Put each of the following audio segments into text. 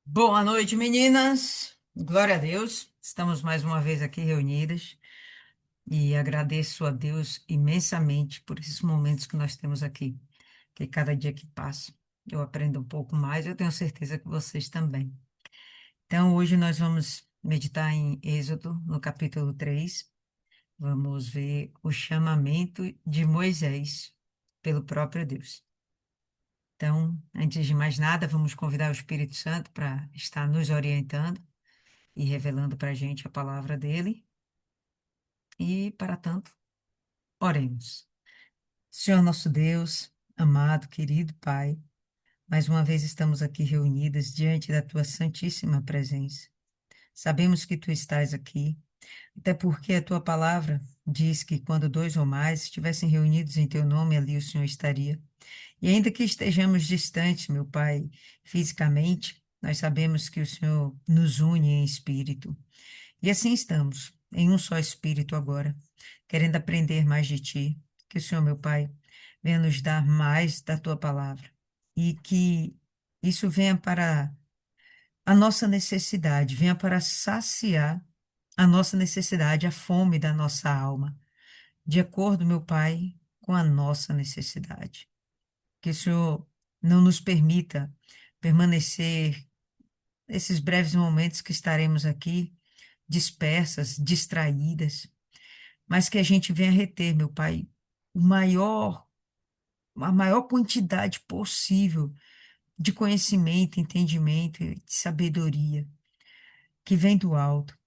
Boa noite, meninas. Glória a Deus. Estamos mais uma vez aqui reunidas e agradeço a Deus imensamente por esses momentos que nós temos aqui. Que cada dia que passa eu aprendo um pouco mais, eu tenho certeza que vocês também. Então, hoje nós vamos meditar em Êxodo, no capítulo 3. Vamos ver o chamamento de Moisés pelo próprio Deus. Então, antes de mais nada, vamos convidar o Espírito Santo para estar nos orientando e revelando para a gente a palavra dele. E, para tanto, oremos. Senhor nosso Deus, amado, querido Pai, mais uma vez estamos aqui reunidas diante da tua santíssima presença. Sabemos que tu estás aqui, até porque a tua palavra diz que quando dois ou mais estivessem reunidos em teu nome, ali o Senhor estaria. E ainda que estejamos distantes, meu Pai, fisicamente, nós sabemos que o Senhor nos une em espírito. E assim estamos, em um só espírito agora, querendo aprender mais de Ti. Que o Senhor, meu Pai, venha nos dar mais da Tua palavra e que isso venha para a nossa necessidade, venha para saciar a nossa necessidade, a fome da nossa alma, de acordo, meu Pai, com a nossa necessidade. Que o Senhor não nos permita permanecer esses breves momentos que estaremos aqui dispersas, distraídas, mas que a gente venha reter, meu Pai, o maior, a maior quantidade possível de conhecimento, entendimento e de sabedoria que vem do alto,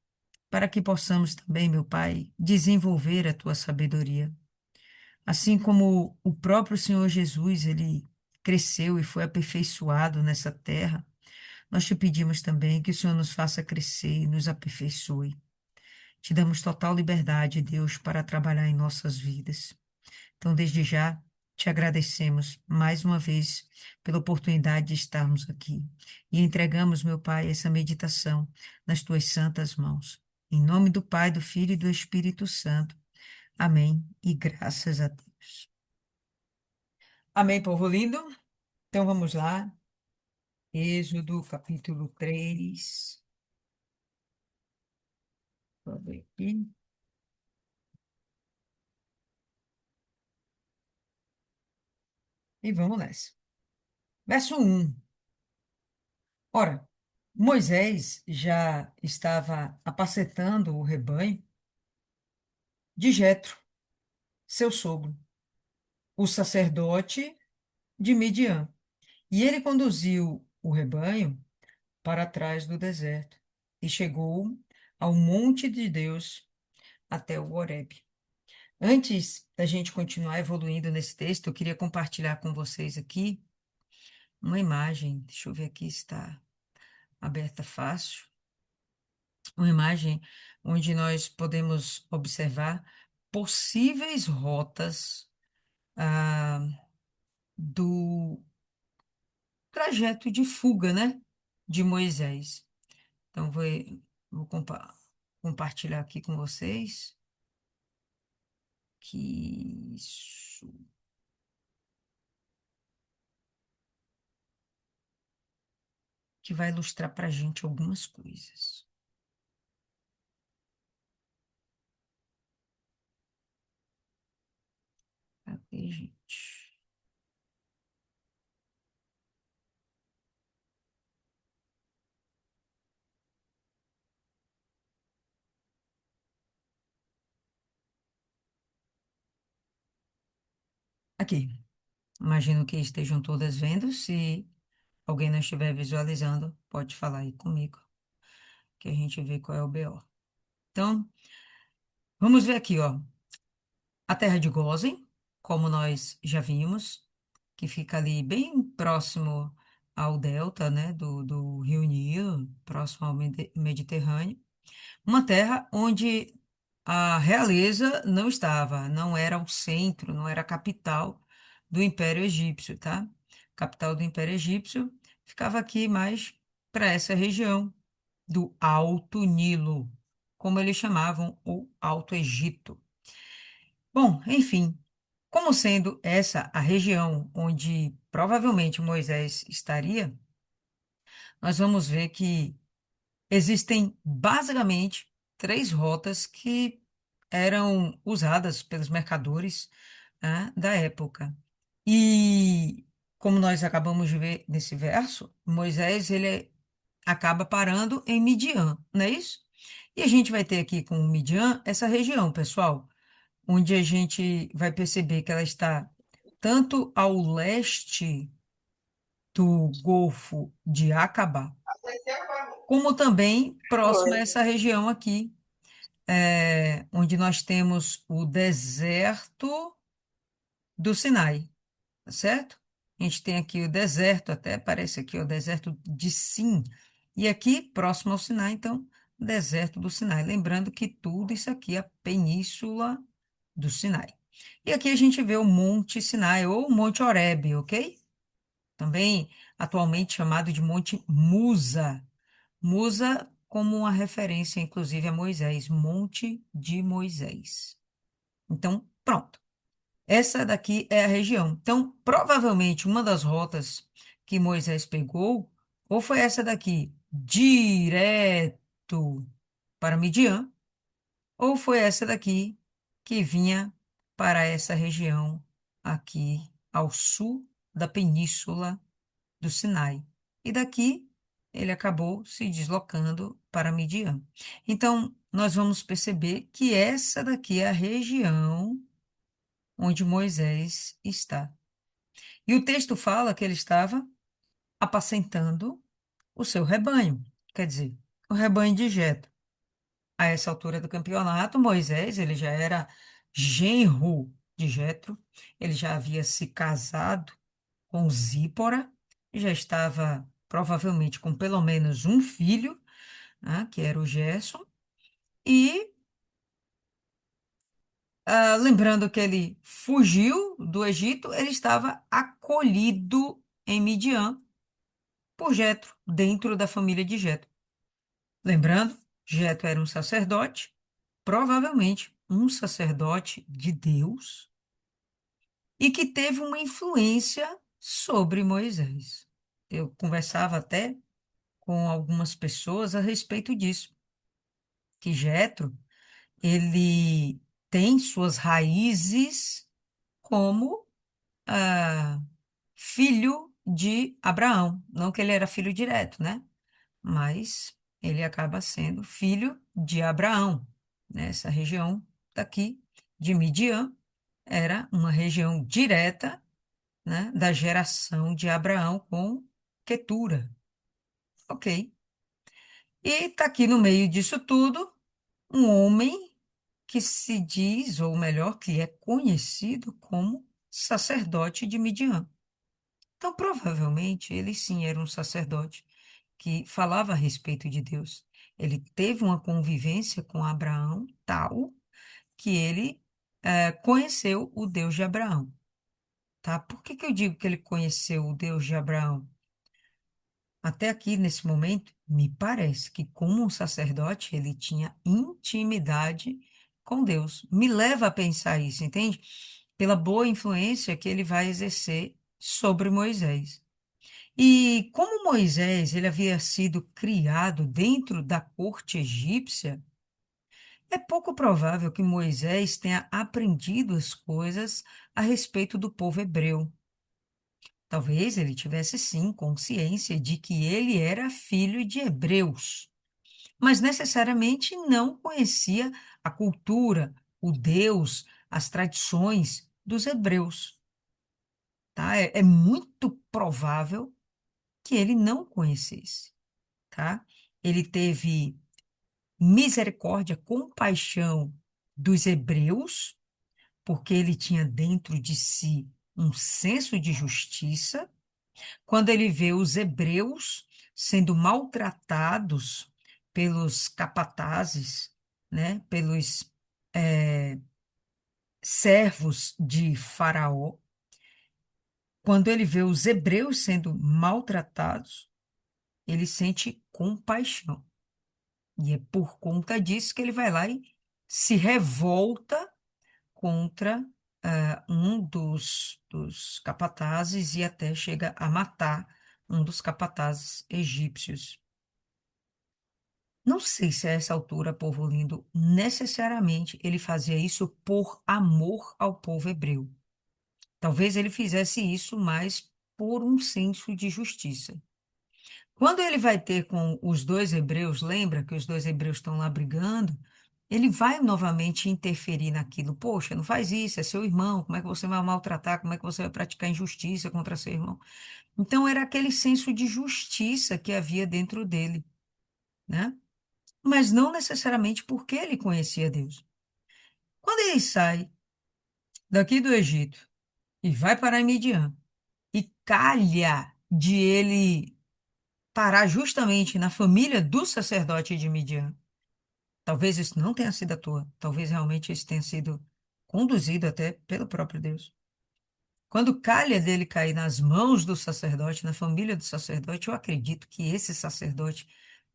para que possamos também, meu Pai, desenvolver a tua sabedoria. Assim como o próprio Senhor Jesus, ele cresceu e foi aperfeiçoado nessa terra, nós te pedimos também que o Senhor nos faça crescer e nos aperfeiçoe. Te damos total liberdade, Deus, para trabalhar em nossas vidas. Então, desde já, te agradecemos mais uma vez pela oportunidade de estarmos aqui e entregamos, meu Pai, essa meditação nas tuas santas mãos. Em nome do Pai, do Filho e do Espírito Santo. Amém. E graças a Deus. Amém, povo lindo? Então vamos lá. Êxodo, capítulo 3. Vou ver aqui. E vamos nessa. Verso 1. Ora, Moisés já estava apacentando o rebanho de Jetro, seu sogro, o sacerdote de Midian. E ele conduziu o rebanho para trás do deserto e chegou ao monte de Deus até o Horebe. Antes da gente continuar evoluindo nesse texto, eu queria compartilhar com vocês aqui uma imagem. Deixa eu ver aqui se está aberta fácil. Uma imagem onde nós podemos observar possíveis rotas ah, do trajeto de fuga, né, de Moisés. Então, vou compartilhar aqui com vocês que isso que vai ilustrar para a gente algumas coisas. Cadê, gente? Aqui. Imagino que estejam todas vendo. Se alguém não estiver visualizando, pode falar aí comigo, que a gente vê qual é o BO. Então, vamos ver aqui, ó. A terra de Gósen, como nós já vimos, que fica ali bem próximo ao delta, né, do Rio Nilo, próximo ao Mediterrâneo. Uma terra onde a realeza não estava, não era o centro, não era a capital do Império Egípcio, tá? A capital do Império Egípcio ficava aqui mais para essa região do Alto Nilo, como eles chamavam o Alto Egito. Bom, enfim, como sendo essa a região onde provavelmente Moisés estaria, nós vamos ver que existem basicamente três rotas que eram usadas pelos mercadores, da época. E como nós acabamos de ver nesse verso, Moisés ele acaba parando em Midian, não é isso? E a gente vai ter aqui com Midian essa região, pessoal, onde a gente vai perceber que ela está tanto ao leste do Golfo de Acabá, como também próximo a Foi. essa região aqui, onde nós temos o deserto do Sinai, tá certo? A gente tem aqui o deserto, até parece aqui o deserto de Sim, e aqui próximo ao Sinai, então, deserto do Sinai. Lembrando que tudo isso aqui é a península do Sinai. E aqui a gente vê o Monte Sinai ou Monte Horebe, ok? Também atualmente chamado de Monte Musa. Musa como uma referência, inclusive, a Moisés, Monte de Moisés. Então, pronto. Essa daqui é a região. Então, provavelmente, uma das rotas que Moisés pegou, ou foi essa daqui, direto para Midian, ou foi essa daqui que vinha para essa região aqui ao sul da península do Sinai. E daqui ele acabou se deslocando para Midian. Então, nós vamos perceber que essa daqui é a região onde Moisés está. E o texto fala que ele estava apacentando o seu rebanho, quer dizer, o rebanho de Jetro. A essa altura do campeonato, Moisés, ele já era genro de Jetro, ele já havia se casado com Zípora, já estava provavelmente com pelo menos um filho, que era o Gerson, e lembrando que ele fugiu do Egito, ele estava acolhido em Midian por Jetro, dentro da família de Jetro. Lembrando, Jetro era um sacerdote, provavelmente um sacerdote de Deus, e que teve uma influência sobre Moisés. Eu conversava até com algumas pessoas a respeito disso, que Jetro, ele tem suas raízes como ah, filho de Abraão. Não que ele era filho direto, né? Mas ele acaba sendo filho de Abraão. Nessa região daqui de Midian, era uma região direta, né, da geração de Abraão com Quetura. Ok. E está aqui no meio disso tudo um homem que se diz, ou melhor, que é conhecido como sacerdote de Midian. Então, provavelmente, ele sim era um sacerdote que falava a respeito de Deus. Ele teve uma convivência com Abraão tal que ele conheceu o Deus de Abraão, tá? Por que que eu digo que ele conheceu o Deus de Abraão? Até aqui, nesse momento, me parece que, como um sacerdote, ele tinha intimidade com Deus. Me leva a pensar isso, entende? Pela boa influência que ele vai exercer sobre Moisés. E como Moisés ele havia sido criado dentro da corte egípcia, é pouco provável que Moisés tenha aprendido as coisas a respeito do povo hebreu. Talvez ele tivesse sim consciência de que ele era filho de hebreus, mas necessariamente não conhecia a cultura, o Deus, as tradições dos hebreus, tá? É muito provável que ele não conhecesse, tá? Ele teve misericórdia, compaixão dos hebreus, porque ele tinha dentro de si um senso de justiça. Quando ele vê os hebreus sendo maltratados pelos capatazes, né, pelos servos de Faraó, quando ele vê os hebreus sendo maltratados, ele sente compaixão. E é por conta disso que ele vai lá e se revolta contra um dos capatazes e até chega a matar um dos capatazes egípcios. Não sei se a essa altura, povo lindo, necessariamente ele fazia isso por amor ao povo hebreu. Talvez ele fizesse isso mais por um senso de justiça. Quando ele vai ter com os dois hebreus, lembra que os dois hebreus estão lá brigando? Ele vai novamente interferir naquilo. Poxa, não faz isso, é seu irmão. Como é que você vai maltratar? Como é que você vai praticar injustiça contra seu irmão? Então era aquele senso de justiça que havia dentro dele, né? Mas não necessariamente porque ele conhecia Deus. Quando ele sai daqui do Egito e vai para Midian, e calha de ele parar justamente na família do sacerdote de Midian. Talvez isso não tenha sido à toa, talvez realmente isso tenha sido conduzido até pelo próprio Deus. Quando calha dele cair nas mãos do sacerdote, na família do sacerdote, eu acredito que esse sacerdote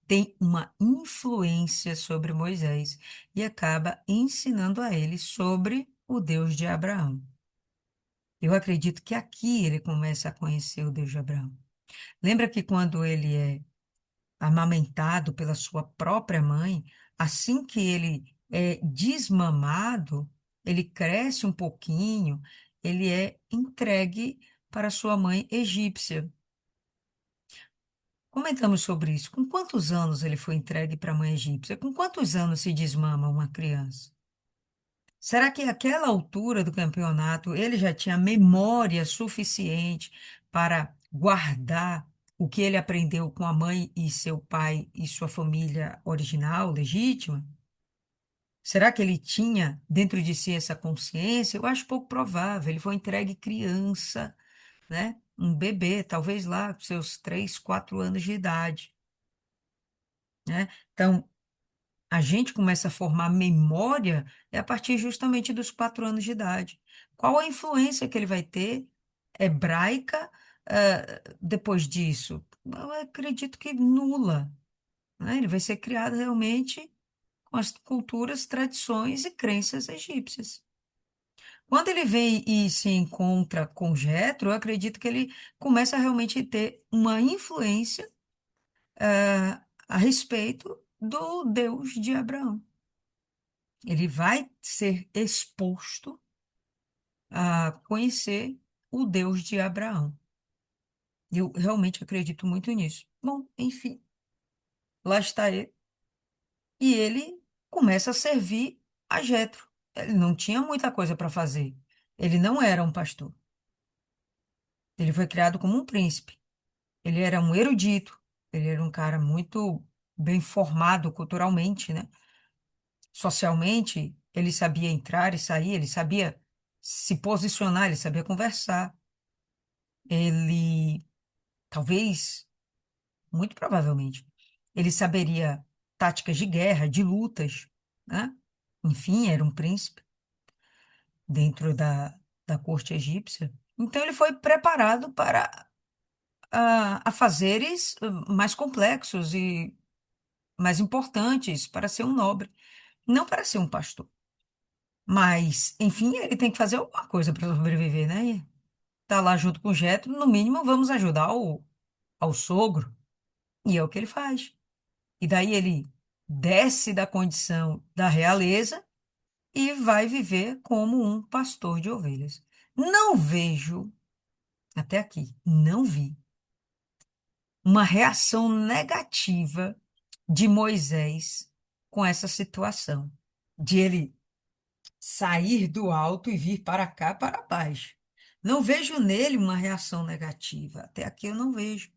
tem uma influência sobre Moisés e acaba ensinando a ele sobre o Deus de Abraão. Eu acredito que aqui ele começa a conhecer o Deus de Abraão. Lembra que quando ele é amamentado pela sua própria mãe, assim que ele é desmamado, ele cresce um pouquinho, ele é entregue para sua mãe egípcia. Comentamos sobre isso. Com quantos anos ele foi entregue para a mãe egípcia? Com quantos anos se desmama uma criança? Será que àquela altura do campeonato ele já tinha memória suficiente para guardar o que ele aprendeu com a mãe e seu pai e sua família original, legítima? Será que ele tinha dentro de si essa consciência? Eu acho pouco provável. Ele foi entregue criança, né? Um bebê, talvez lá com seus 3, 4 anos de idade, né? Então, a gente começa a formar memória a partir justamente dos 4 anos de idade. Qual a influência que ele vai ter hebraica, depois disso? Eu acredito que nula, né? Ele vai ser criado realmente com as culturas, tradições e crenças egípcias. Quando ele vem e se encontra com Jetro, eu acredito que ele começa a realmente ter uma influência, a respeito do Deus de Abraão. Ele vai ser exposto a conhecer o Deus de Abraão. Eu realmente acredito muito nisso. Bom, enfim, lá está ele. E ele começa a servir a Jetro. Ele não tinha muita coisa para fazer. Ele não era um pastor. Ele foi criado como um príncipe. Ele era um erudito. Ele era um cara muito bem formado culturalmente, né? Socialmente, ele sabia entrar e sair, ele sabia se posicionar, ele sabia conversar. Ele, talvez, muito provavelmente, ele saberia táticas de guerra, de lutas, né? Enfim, era um príncipe dentro da corte egípcia. Então, ele foi preparado para afazeres mais complexos e mais importantes, para ser um nobre, não para ser um pastor. Mas, enfim, ele tem que fazer alguma coisa para sobreviver, né? Tá lá junto com o Jetro, no mínimo, vamos ajudar ao sogro. E é o que ele faz. E daí ele desce da condição da realeza e vai viver como um pastor de ovelhas. Não vejo, até aqui, não vi uma reação negativa de Moisés com essa situação, de ele sair do alto e vir para cá, para baixo. Não vejo nele uma reação negativa. Até aqui eu não vejo.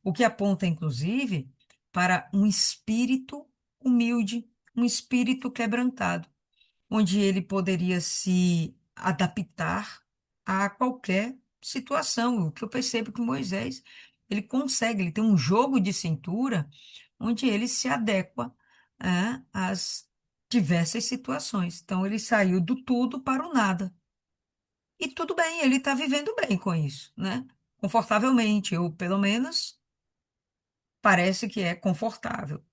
O que aponta, inclusive, para um espírito humilde, um espírito quebrantado, onde ele poderia se adaptar a qualquer situação. O que eu percebo que Moisés, ele consegue, ele tem um jogo de cintura onde ele se adequa, às diversas situações. Então, ele saiu do tudo para o nada. E tudo bem, ele está vivendo bem com isso, né? Confortavelmente, ou pelo menos parece que é confortável.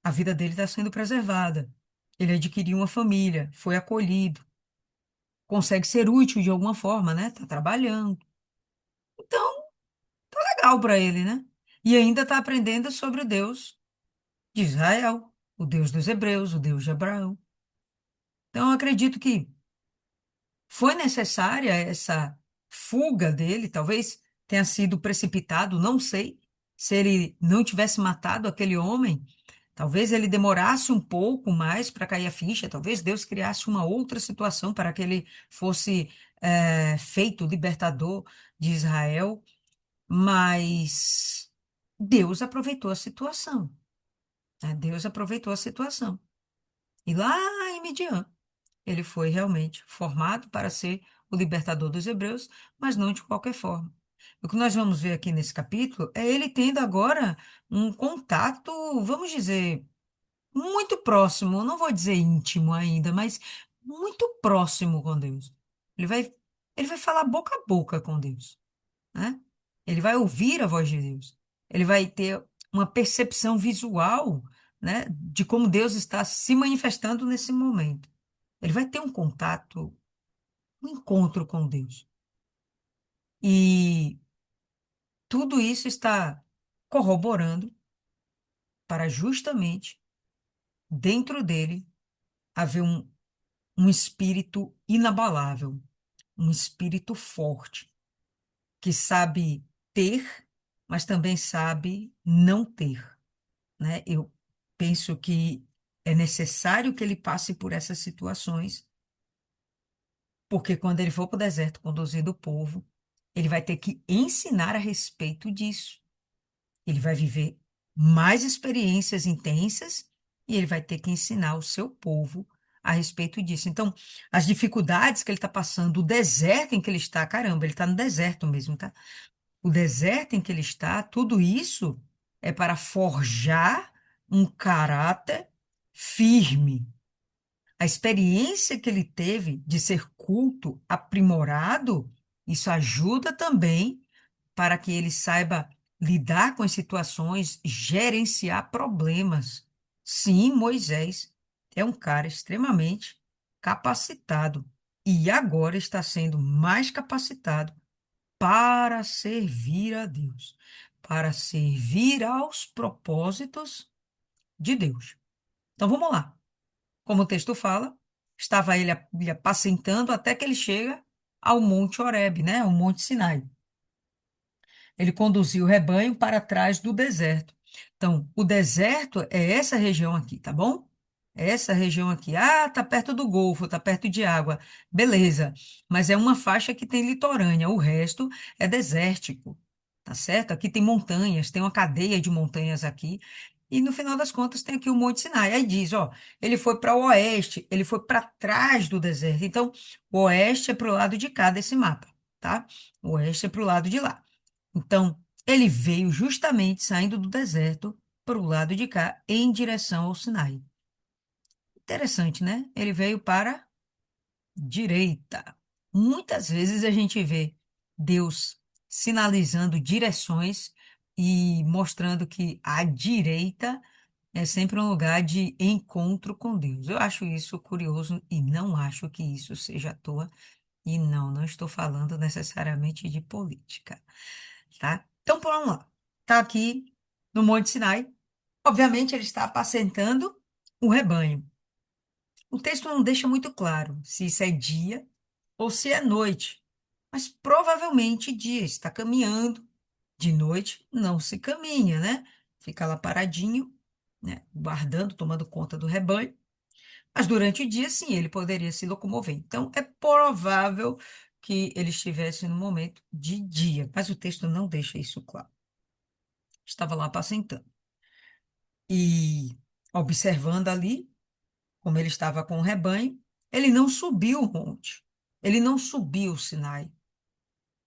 A vida dele está sendo preservada. Ele adquiriu uma família, foi acolhido, consegue ser útil de alguma forma, né? Está trabalhando. Então, legal para ele, né? E ainda está aprendendo sobre o Deus de Israel, o Deus dos hebreus, o Deus de Abraão. Então, eu acredito que foi necessária essa fuga dele, talvez tenha sido precipitado, não sei. Se ele não tivesse matado aquele homem, talvez ele demorasse um pouco mais para cair a ficha, talvez Deus criasse uma outra situação para que ele fosse feito libertador de Israel, mas Deus aproveitou a situação, né? Deus aproveitou a situação. E lá em Midian, ele foi realmente formado para ser o libertador dos hebreus, mas não de qualquer forma. O que nós vamos ver aqui nesse capítulo é ele tendo agora um contato, vamos dizer, muito próximo, não vou dizer íntimo ainda, mas muito próximo com Deus. Ele vai, ele vai falar boca a boca com Deus, né? Ele vai ouvir a voz de Deus. Ele vai ter uma percepção visual, né, de como Deus está se manifestando nesse momento. Ele vai ter um contato, um encontro com Deus. E tudo isso está corroborando para justamente dentro dele haver um espírito inabalável, um espírito forte, que sabe ter, mas também sabe não ter, né? Eu penso que é necessário que ele passe por essas situações, porque quando ele for para o deserto conduzindo o povo, ele vai ter que ensinar a respeito disso. Ele vai viver mais experiências intensas e ele vai ter que ensinar o seu povo a respeito disso. Então, as dificuldades que ele está passando, o deserto em que ele está, caramba, ele está no deserto mesmo, tá? O deserto em que ele está, tudo isso é para forjar um caráter firme. A experiência que ele teve de ser culto, aprimorado, isso ajuda também para que ele saiba lidar com as situações, gerenciar problemas. Sim, Moisés é um cara extremamente capacitado e agora está sendo mais capacitado para servir a Deus, para servir aos propósitos de Deus. Então vamos lá. Como o texto fala, estava ele apacentando até que ele chega ao Monte Horebe, né? Ao Monte Sinai. Ele conduziu o rebanho para trás do deserto. Então, o deserto é essa região aqui, tá bom? É essa região aqui. Ah, tá perto do Golfo, tá perto de água. Beleza. Mas é uma faixa que tem litorânea, o resto é desértico, tá certo? Aqui tem montanhas, tem uma cadeia de montanhas aqui. E no final das contas tem aqui o Monte Sinai. Aí diz, ó, ele foi para o oeste, ele foi para trás do deserto. Então, o oeste é para o lado de cá desse mapa, tá? O oeste é para o lado de lá. Então, ele veio justamente saindo do deserto para o lado de cá, em direção ao Sinai. Interessante, né? Ele veio para a direita. Muitas vezes a gente vê Deus sinalizando direções e mostrando que a direita é sempre um lugar de encontro com Deus. Eu acho isso curioso e não acho que isso seja à toa. E não, não estou falando necessariamente de política, tá? Então, vamos lá. Está aqui no Monte Sinai. Obviamente, ele está apacentando o rebanho. O texto não deixa muito claro se isso é dia ou se é noite, mas provavelmente dia, está caminhando. De noite não se caminha, né? Fica lá paradinho, né? Guardando, tomando conta do rebanho. Mas durante o dia, sim, ele poderia se locomover. Então, é provável que ele estivesse no momento de dia, mas o texto não deixa isso claro. Estava lá apacentando. E observando ali, como ele estava com o rebanho, ele não subiu o monte. Ele não subiu o Sinai.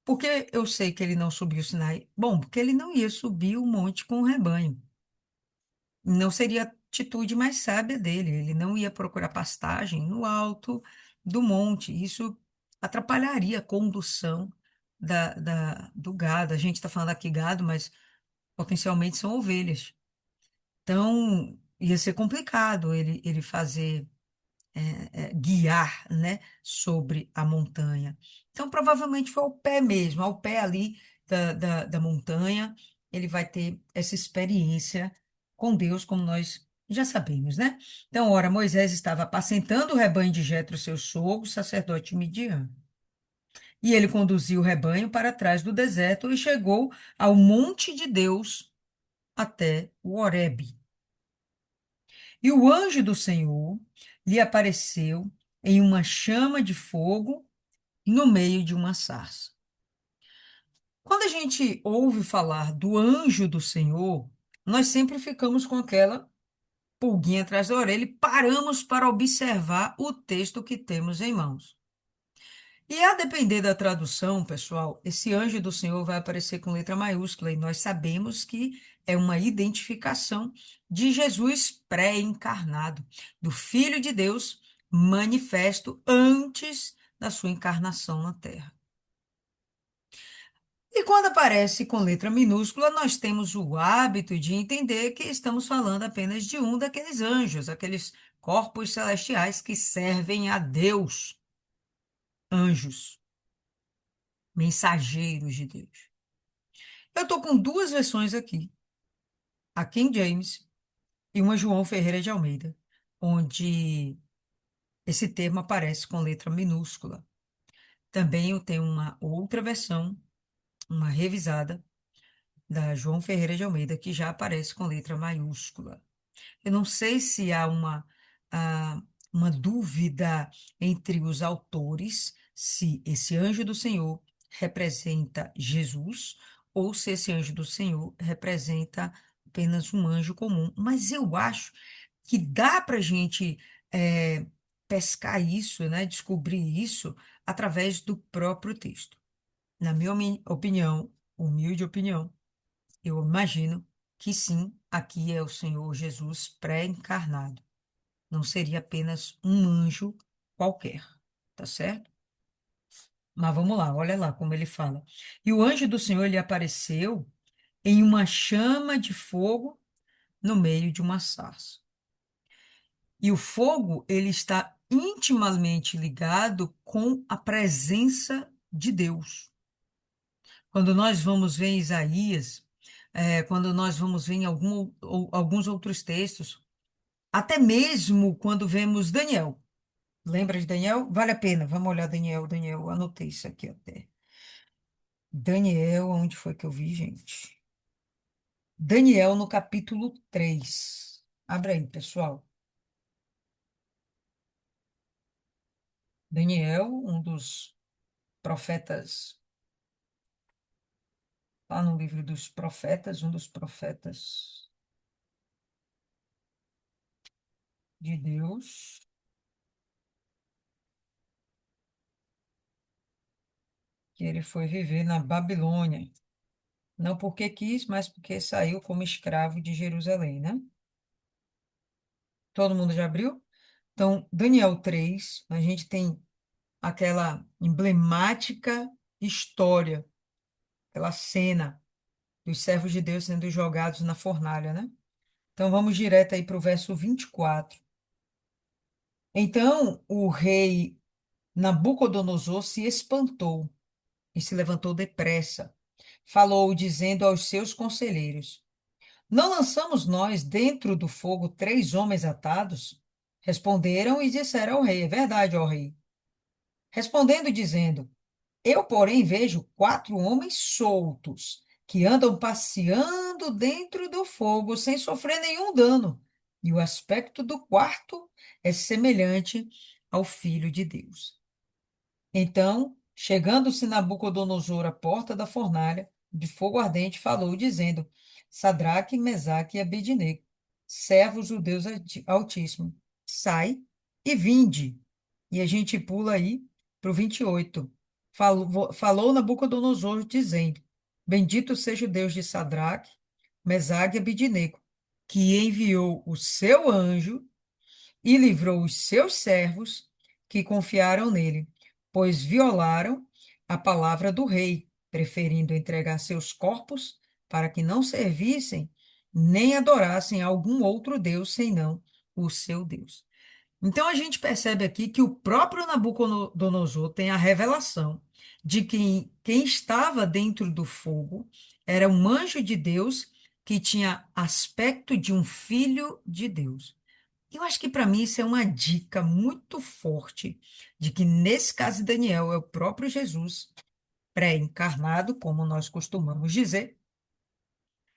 Por que eu sei que ele não subiu o Sinai? Bom, porque ele não ia subir o monte com o rebanho. Não seria a atitude mais sábia dele. Ele não ia procurar pastagem no alto do monte. Isso atrapalharia a condução do gado. A gente está falando aqui gado, mas potencialmente são ovelhas. Então, ia ser complicado ele fazer, guiar, né, sobre a montanha. Então, provavelmente foi ao pé mesmo, ao pé ali. da montanha, ele vai ter essa experiência com Deus, como nós já sabemos, né? Então, ora, Moisés estava apacentando o rebanho de Jetro, seu sogro, sacerdote midian. E ele conduziu o rebanho para trás do deserto e chegou ao monte de Deus até o Horebe. E o anjo do Senhor lhe apareceu em uma chama de fogo no meio de uma sarça. Quando a gente ouve falar do anjo do Senhor, nós sempre ficamos com aquela pulguinha atrás da orelha e paramos para observar o texto que temos em mãos. E a depender da tradução, pessoal, esse anjo do Senhor vai aparecer com letra maiúscula e nós sabemos que é uma identificação de Jesus pré-encarnado, do Filho de Deus manifesto antes da sua encarnação na Terra. E quando aparece com letra minúscula, nós temos o hábito de entender que estamos falando apenas de um daqueles anjos, aqueles corpos celestiais que servem a Deus, anjos, mensageiros de Deus. Eu estou com duas versões aqui, a King James e uma João Ferreira de Almeida, onde esse termo aparece com letra minúscula. Também eu tenho uma outra versão, uma revisada, da João Ferreira de Almeida, que já aparece com letra maiúscula. Eu não sei se há ah, uma dúvida entre os autores, se esse anjo do Senhor representa Jesus ou se esse anjo do Senhor representa apenas um anjo comum. Mas eu acho que dá para a gente pescar isso, né, descobrir isso através do próprio texto. Na minha opinião, humilde opinião, eu imagino que sim, aqui é o Senhor Jesus pré-encarnado. Não seria apenas um anjo qualquer, tá certo? Mas vamos lá, olha lá como ele fala. E o anjo do Senhor lhe apareceu em uma chama de fogo no meio de uma sarça. E o fogo, ele está intimamente ligado com a presença de Deus. Quando nós vamos ver em Isaías, quando nós vamos ver em alguns outros textos, até mesmo quando vemos Daniel. Lembra de Daniel? Vale a pena. Vamos olhar Daniel. Daniel, anotei isso aqui até. Daniel, onde foi que eu vi, gente? Daniel no capítulo 3. Abre aí, pessoal. Daniel, um dos profetas, lá no livro dos profetas, um dos profetas de Deus, que ele foi viver na Babilônia. Não porque quis, mas porque saiu como escravo de Jerusalém, né? Todo mundo já abriu? Então, Daniel 3, a gente tem aquela emblemática história, aquela cena dos servos de Deus sendo jogados na fornalha, né? Então, vamos direto aí para o verso 24. Então, o rei Nabucodonosor se espantou e se levantou depressa. Falou, dizendo aos seus conselheiros: Não lançamos nós dentro do fogo 3 homens atados? Responderam e disseram ao rei: É verdade, ó rei. Respondendo e dizendo: Eu, porém, vejo 4 homens soltos, que andam passeando dentro do fogo sem sofrer nenhum dano. E o aspecto do quarto é semelhante ao Filho de Deus. Então, chegando-se Nabucodonosor à porta da fornalha de fogo ardente, falou, dizendo: Sadraque, Mesaque e Abednego, servos do Deus Altíssimo, sai e vinde. E a gente pula aí para o 28. Falou Nabucodonosor, dizendo: Bendito seja o Deus de Sadraque, Mesaque e Abednego, que enviou o seu anjo e livrou os seus servos que confiaram nele, pois violaram a palavra do rei, preferindo entregar seus corpos para que não servissem nem adorassem algum outro Deus senão o seu Deus. Então a gente percebe aqui que o próprio Nabucodonosor tem a revelação de que quem estava dentro do fogo era um anjo de Deus que tinha aspecto de um filho de Deus. Eu acho que para mim isso é uma dica muito forte de que, nesse caso de Daniel, é o próprio Jesus pré-encarnado, como nós costumamos dizer,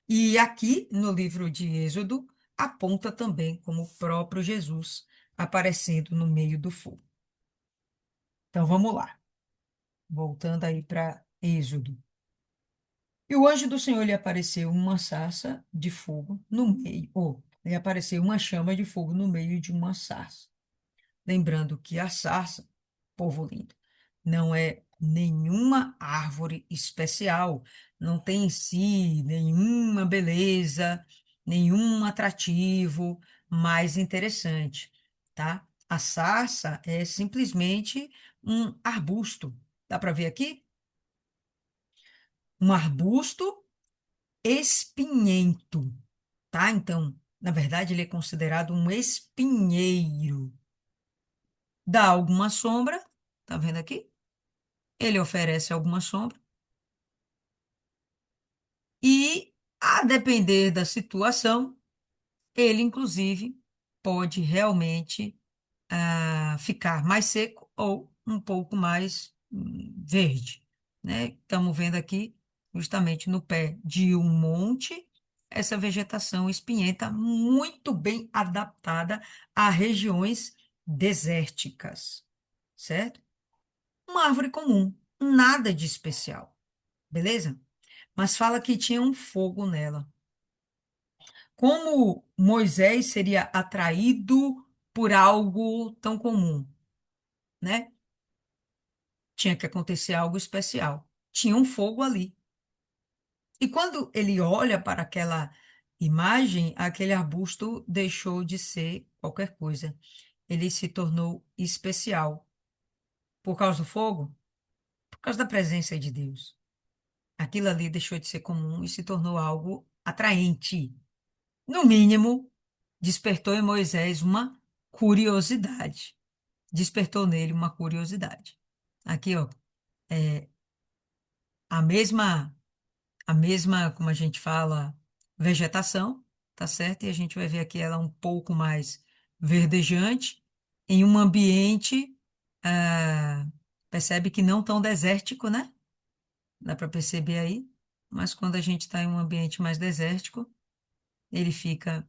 e aqui no livro de Êxodo aponta também como o próprio Jesus aparecendo no meio do fogo. Então vamos lá, voltando aí para Êxodo. E o anjo do Senhor lhe apareceu uma sarça de fogo no meio, ou lhe apareceu uma chama de fogo no meio de uma sarça. Lembrando que a sarça, povo lindo, não é nenhuma árvore especial, não tem em si nenhuma beleza, nenhum atrativo mais interessante, tá? A sarça é simplesmente um arbusto. Dá para ver aqui? Um arbusto espinhento, tá? Então, na verdade, ele é considerado um espinheiro. Dá alguma sombra, tá vendo aqui? Ele oferece alguma sombra e, a depender da situação, ele, inclusive, pode realmente ficar mais seco ou um pouco mais verde, né? Estamos vendo aqui, justamente no pé de um monte, essa vegetação espinhenta muito bem adaptada a regiões desérticas, certo? Uma árvore comum, nada de especial, beleza? Mas fala que tinha um fogo nela. Como Moisés seria atraído por algo tão comum, né? Tinha que acontecer algo especial. Tinha um fogo ali. E quando ele olha para aquela imagem, aquele arbusto deixou de ser qualquer coisa. Ele se tornou especial. Por causa do fogo? Por causa da presença de Deus. Aquilo ali deixou de ser comum e se tornou algo atraente. No mínimo, despertou em Moisés uma curiosidade. Despertou nele uma curiosidade. Aqui, ó, é a mesma, a mesma, como a gente fala, vegetação, tá certo? E a gente vai ver aqui ela um pouco mais verdejante, em um ambiente, ah, percebe que não tão desértico, né? Dá para perceber aí. Mas quando a gente está em um ambiente mais desértico, ele fica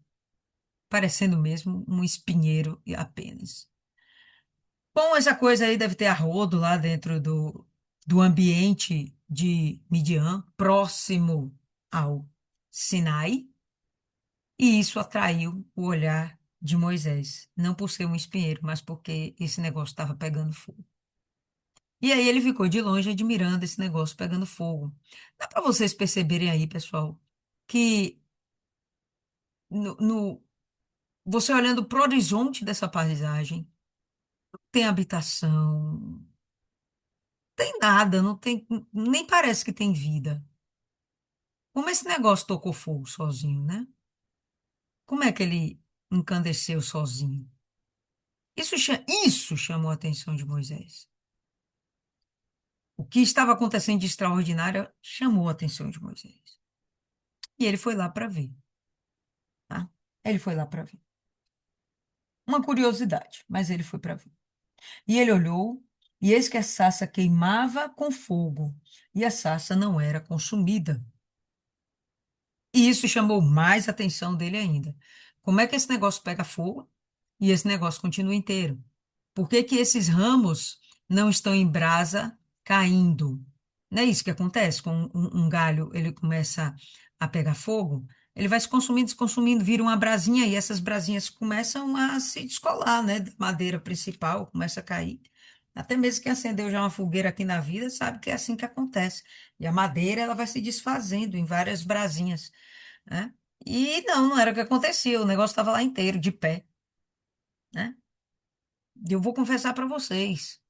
parecendo mesmo um espinheiro e apenas. Bom, essa coisa aí deve ter arrodo lá dentro do ambiente de Midian, próximo ao Sinai, e isso atraiu o olhar de Moisés, não por ser um espinheiro, mas porque esse negócio estava pegando fogo. E aí ele ficou de longe admirando esse negócio pegando fogo. Dá para vocês perceberem aí, pessoal, que você olhando para o horizonte dessa paisagem, tem habitação, tem nada, não tem, nem parece que tem vida. Como esse negócio tocou fogo sozinho, né? Como é que ele encandeceu sozinho? Isso chamou a atenção de Moisés. O que estava acontecendo de extraordinário chamou a atenção de Moisés. E ele foi lá para ver, tá? Ele foi lá para ver. Uma curiosidade, mas ele foi para ver. E ele olhou, e eis que a sarça queimava com fogo, e a sarça não era consumida. E isso chamou mais atenção dele ainda. Como é que esse negócio pega fogo e esse negócio continua inteiro? Por que que esses ramos não estão em brasa caindo? Não é isso que acontece com um galho, ele começa a pegar fogo, ele vai se consumindo, vira uma brasinha e essas brasinhas começam a se descolar, né, da madeira principal, começa a cair. Até mesmo quem acendeu já uma fogueira aqui na vida sabe que é assim que acontece. E a madeira ela vai se desfazendo em várias brasinhas, né? E não era o que acontecia, o negócio estava lá inteiro, de pé, né? E eu vou confessar para vocês,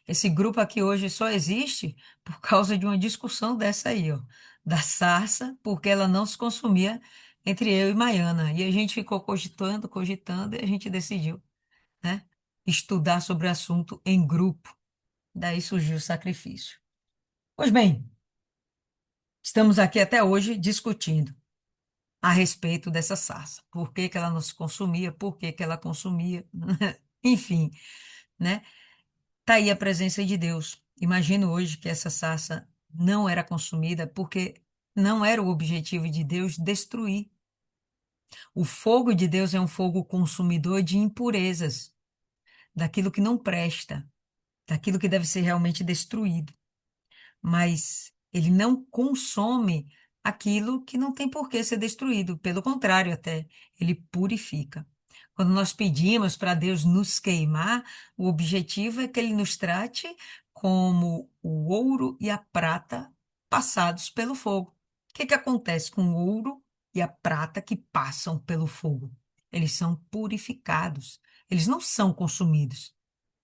esse grupo aqui hoje só existe por causa de uma discussão dessa aí, ó, da sarça, porque ela não se consumia entre eu e Maiana. E a gente ficou cogitando, cogitando, e a gente decidiu, né, estudar sobre o assunto em grupo. Daí surgiu o sacrifício. Pois bem, estamos aqui até hoje discutindo a respeito dessa sarça. Por que que ela não se consumia? Por que que ela consumia? Enfim, né? Tá aí a presença de Deus. Imagino hoje que essa sarça não era consumida porque não era o objetivo de Deus destruir. O fogo de Deus é um fogo consumidor de impurezas, daquilo que não presta, daquilo que deve ser realmente destruído. Mas ele não consome aquilo que não tem por que ser destruído. Pelo contrário, até, ele purifica. Quando nós pedimos para Deus nos queimar, o objetivo é que ele nos trate como o ouro e a prata passados pelo fogo. O que que acontece com o ouro e a prata que passam pelo fogo? Eles são purificados, eles não são consumidos.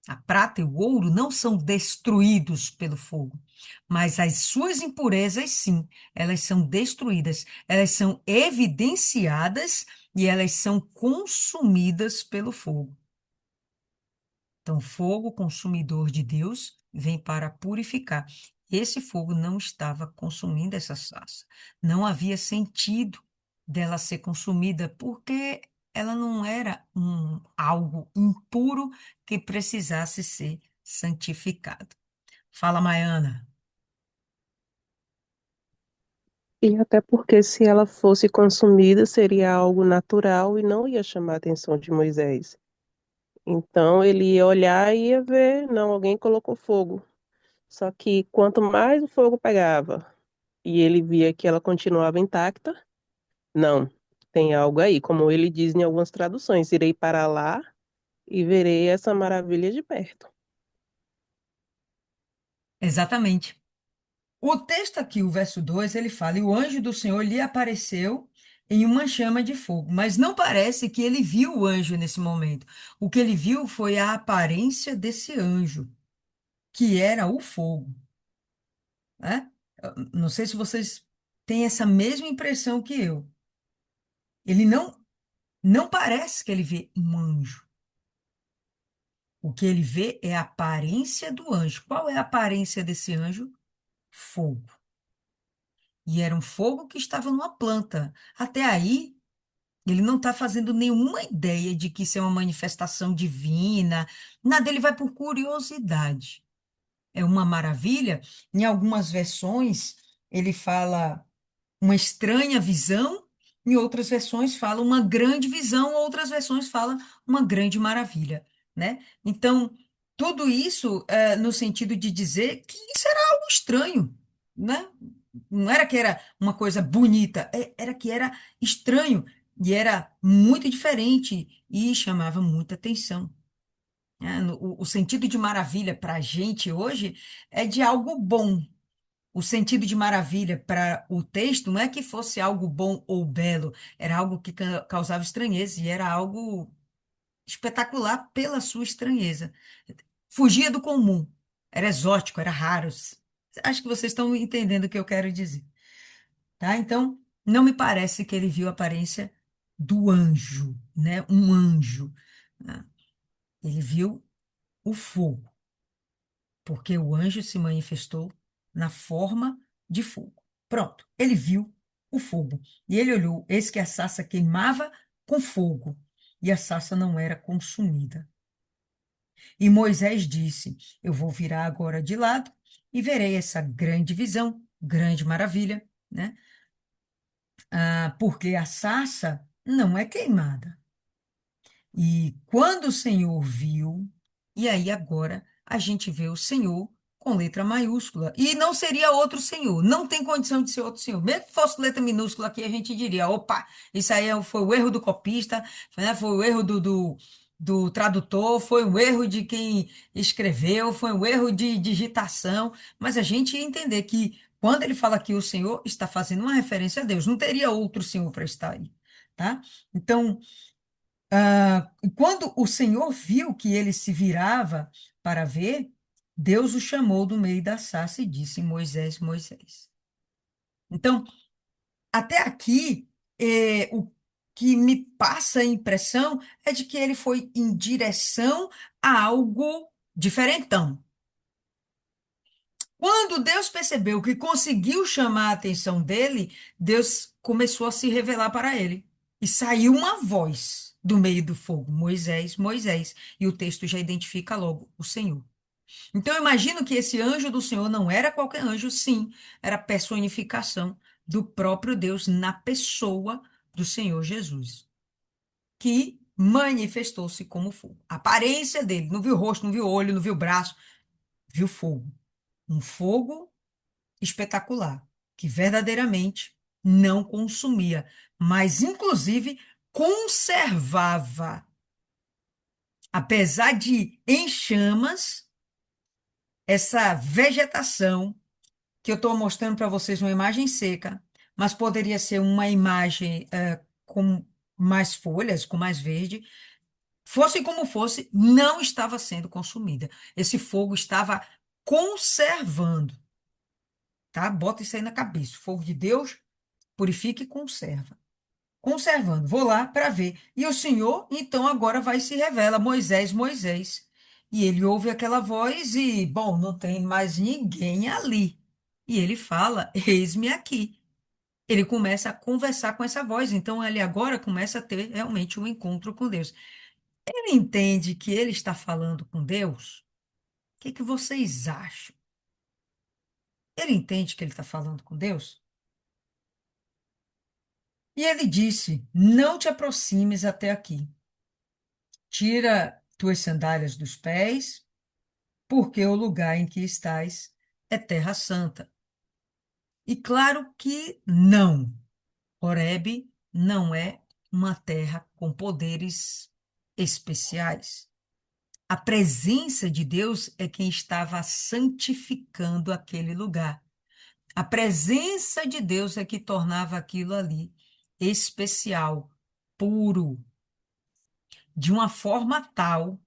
A prata e o ouro não são destruídos pelo fogo, mas as suas impurezas, sim, elas são destruídas, elas são evidenciadas e elas são consumidas pelo fogo. Então, o fogo consumidor de Deus vem para purificar. Esse fogo não estava consumindo essa sarça. Não havia sentido dela ser consumida, porque ela não era algo impuro que precisasse ser santificado. Fala, Maiana. E até porque se ela fosse consumida, seria algo natural e não ia chamar a atenção de Moisés. Então ele ia olhar e ia ver, não, alguém colocou fogo. Só que quanto mais o fogo pegava e ele via que ela continuava intacta, não, tem algo aí. Como ele diz em algumas traduções, irei para lá e verei essa maravilha de perto. Exatamente. O texto aqui, o verso 2, ele fala: "E o anjo do Senhor lhe apareceu em uma chama de fogo", mas não parece que ele viu o anjo nesse momento. O que ele viu foi a aparência desse anjo, que era o fogo, né? Eu não sei se vocês têm essa mesma impressão que eu. Ele não parece que ele vê um anjo. O que ele vê é a aparência do anjo. Qual é a aparência desse anjo? Fogo. E era um fogo que estava numa planta. Até aí, ele não está fazendo nenhuma ideia de que isso é uma manifestação divina. Nada, ele vai por curiosidade. É uma maravilha. Em algumas versões, ele fala uma estranha visão, em outras versões fala uma grande visão, outras versões fala uma grande maravilha, né? Então, tudo isso é no sentido de dizer que isso era algo estranho, né? Não era que era uma coisa bonita, era que era estranho e era muito diferente e chamava muita atenção, né? O sentido de maravilha para a gente hoje é de algo bom. O sentido de maravilha para o texto não é que fosse algo bom ou belo, era algo que causava estranheza e era algo espetacular pela sua estranheza. Fugia do comum, era exótico, era raro. Acho que vocês estão entendendo o que eu quero dizer, tá? Então, não me parece que ele viu a aparência do anjo, né? Um anjo, né? Ele viu o fogo, porque o anjo se manifestou na forma de fogo. Pronto, ele viu o fogo. E ele olhou, eis que a sarça queimava com fogo, e a sarça não era consumida. E Moisés disse: Eu vou virar agora de lado e verei essa grande visão, grande maravilha, né? Porque a sarça não é queimada. E quando o Senhor viu, e aí agora a gente vê o Senhor com letra maiúscula. E não seria outro Senhor, não tem condição de ser outro Senhor. Mesmo que fosse letra minúscula aqui, a gente diria: opa, isso aí foi o erro do copista, né? Foi o erro do tradutor, foi o erro de quem escreveu, foi o erro de digitação. Mas a gente ia entender que quando ele fala que o Senhor está fazendo uma referência a Deus, não teria outro Senhor para estar aí, tá? Então, e quando o Senhor viu que ele se virava para ver, Deus o chamou do meio da sarça e disse: Moisés, Moisés. Então, até aqui, o que me passa a impressão é de que ele foi em direção a algo diferentão. Quando Deus percebeu que conseguiu chamar a atenção dele, Deus começou a se revelar para ele. E saiu uma voz do meio do fogo: Moisés, Moisés. E o texto já identifica logo o Senhor. Então, eu imagino que esse anjo do Senhor não era qualquer anjo, sim, era a personificação do próprio Deus na pessoa do Senhor Jesus, que manifestou-se como fogo. A aparência dele, não viu rosto, não viu olho, não viu braço, viu fogo. Um fogo espetacular, que verdadeiramente não consumia, mas inclusive conservava. Apesar de em chamas, essa vegetação que eu estou mostrando para vocês uma imagem seca, mas poderia ser uma imagem com mais folhas, com mais verde. Fosse como fosse, não estava sendo consumida. Esse fogo estava conservando, tá? Bota isso aí na cabeça. O fogo de Deus purifica e conserva. Conservando. Vou lá para ver. E o Senhor, então, agora vai se revela, Moisés, Moisés. E ele ouve aquela voz e, bom, não tem mais ninguém ali. E ele fala: Eis-me aqui. Ele começa a conversar com essa voz. Então, ele agora começa a ter realmente um encontro com Deus. Ele entende que ele está falando com Deus? O que que vocês acham? Ele entende que ele está falando com Deus? E ele disse: Não te aproximes até aqui. Tira tuas sandálias dos pés, porque o lugar em que estás é terra santa. E claro que não. Horebe não é uma terra com poderes especiais. A presença de Deus é quem estava santificando aquele lugar. A presença de Deus é que tornava aquilo ali especial, puro, de uma forma tal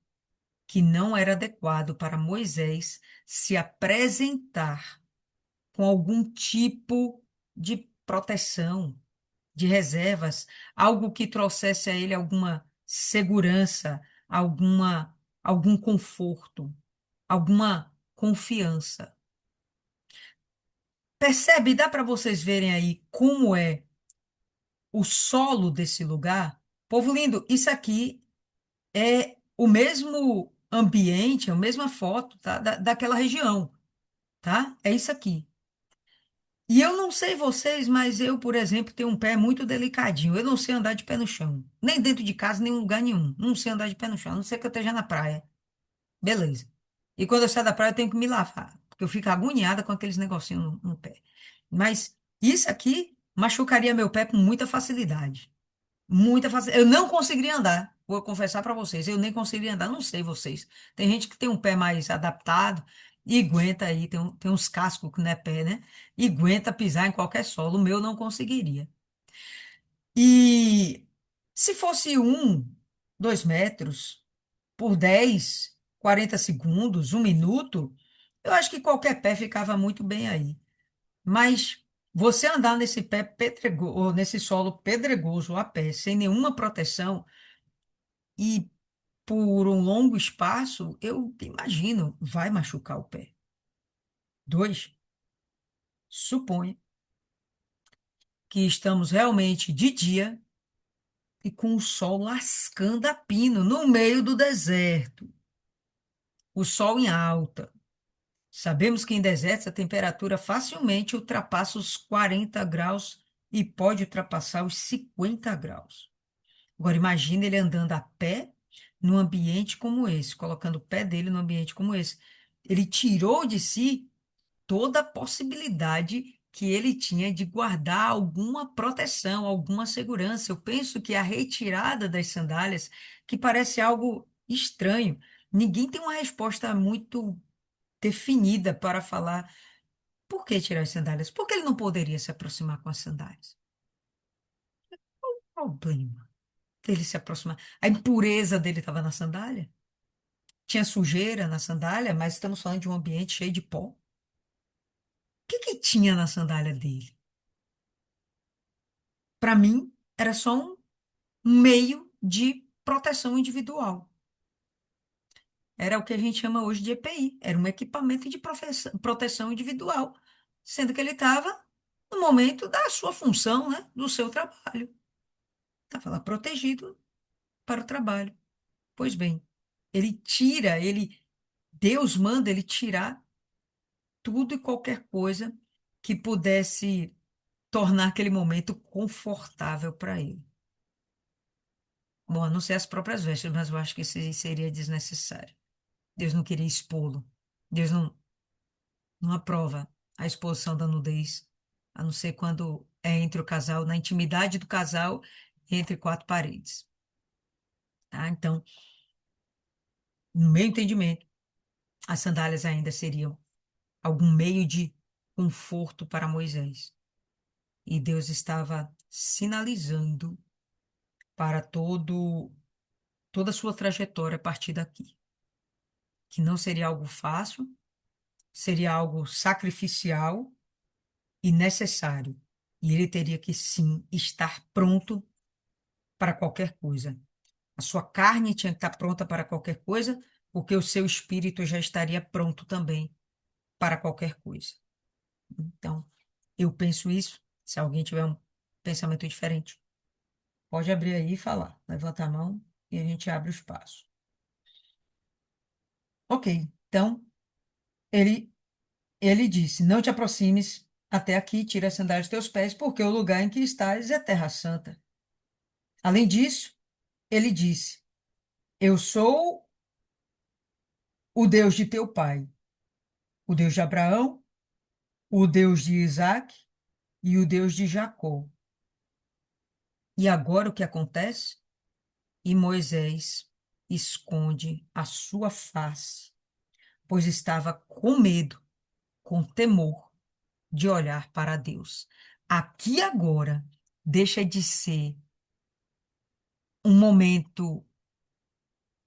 que não era adequado para Moisés se apresentar com algum tipo de proteção, de reservas, algo que trouxesse a ele alguma segurança, algum conforto, alguma confiança. Percebe? Dá para vocês verem aí como é o solo desse lugar? Povo lindo, isso aqui é o mesmo ambiente, é a mesma foto, tá? Daquela região, tá? É isso aqui. E eu não sei vocês, mas eu, por exemplo, tenho um pé muito delicadinho. Eu não sei andar de pé no chão. Nem dentro de casa, nem em lugar nenhum. Não sei andar de pé no chão, a não ser que eu esteja na praia. Beleza. E quando eu saio da praia, eu tenho que me lavar, porque eu fico agoniada com aqueles negocinhos no pé. Mas isso aqui machucaria meu pé com muita facilidade. Muita facilidade. Eu não conseguiria andar. Vou confessar para vocês, eu nem conseguiria andar. Não sei vocês. Tem gente que tem um pé mais adaptado e aguenta aí, tem uns cascos que não é pé, né? E aguenta pisar em qualquer solo. O meu não conseguiria. E se fosse 2 metros por 10, 40 segundos, 1 minuto, eu acho que qualquer pé ficava muito bem aí. Mas você andar nesse pé pedregoso, ou nesse solo pedregoso a pé, sem nenhuma proteção e por um longo espaço, eu imagino, vai machucar o pé. Dois, suponho que estamos realmente de dia e com o sol lascando a pino no meio do deserto, o sol em alta. Sabemos que em desertos a temperatura facilmente ultrapassa os 40 graus e pode ultrapassar os 50 graus. Agora, imagine ele andando a pé num ambiente como esse, colocando o pé dele num ambiente como esse. Ele tirou de si toda a possibilidade que ele tinha de guardar alguma proteção, alguma segurança. Eu penso que a retirada das sandálias, que parece algo estranho, ninguém tem uma resposta muito definida para falar por que tirar as sandálias? Por que ele não poderia se aproximar com as sandálias? Qual o problema dele se aproximar? A impureza dele estava na sandália? Tinha sujeira na sandália, mas estamos falando de um ambiente cheio de pó. O que que tinha na sandália dele? Para mim, era só um meio de proteção individual. Era o que a gente chama hoje de EPI, era um equipamento de proteção individual, sendo que ele estava no momento da sua função, né, do seu trabalho. Estava lá protegido para o trabalho. Pois bem, Deus manda ele tirar tudo e qualquer coisa que pudesse tornar aquele momento confortável para ele. Bom, a não ser as próprias vestes, mas eu acho que isso aí seria desnecessário. Deus não queria expô-lo. Deus não aprova a exposição da nudez, a não ser quando é entre o casal, na intimidade do casal, entre quatro paredes. Tá? Então, no meu entendimento, as sandálias ainda seriam algum meio de conforto para Moisés. E Deus estava sinalizando para toda a sua trajetória a partir daqui, que não seria algo fácil, seria algo sacrificial e necessário. E ele teria que sim estar pronto para qualquer coisa. A sua carne tinha que estar pronta para qualquer coisa, porque o seu espírito já estaria pronto também para qualquer coisa. Então, eu penso isso. Se alguém tiver um pensamento diferente, pode abrir aí e falar. Levanta a mão e a gente abre o espaço. Ok, então ele, ele disse: Não te aproximes até aqui, tira as sandálias dos teus pés, porque o lugar em que estás é terra santa. Além disso, ele disse: Eu sou o Deus de teu pai, o Deus de Abraão, o Deus de Isaac e o Deus de Jacó. E agora o que acontece? E Moisés esconde a sua face, pois estava com medo, com temor de olhar para Deus. Aqui agora deixa de ser um momento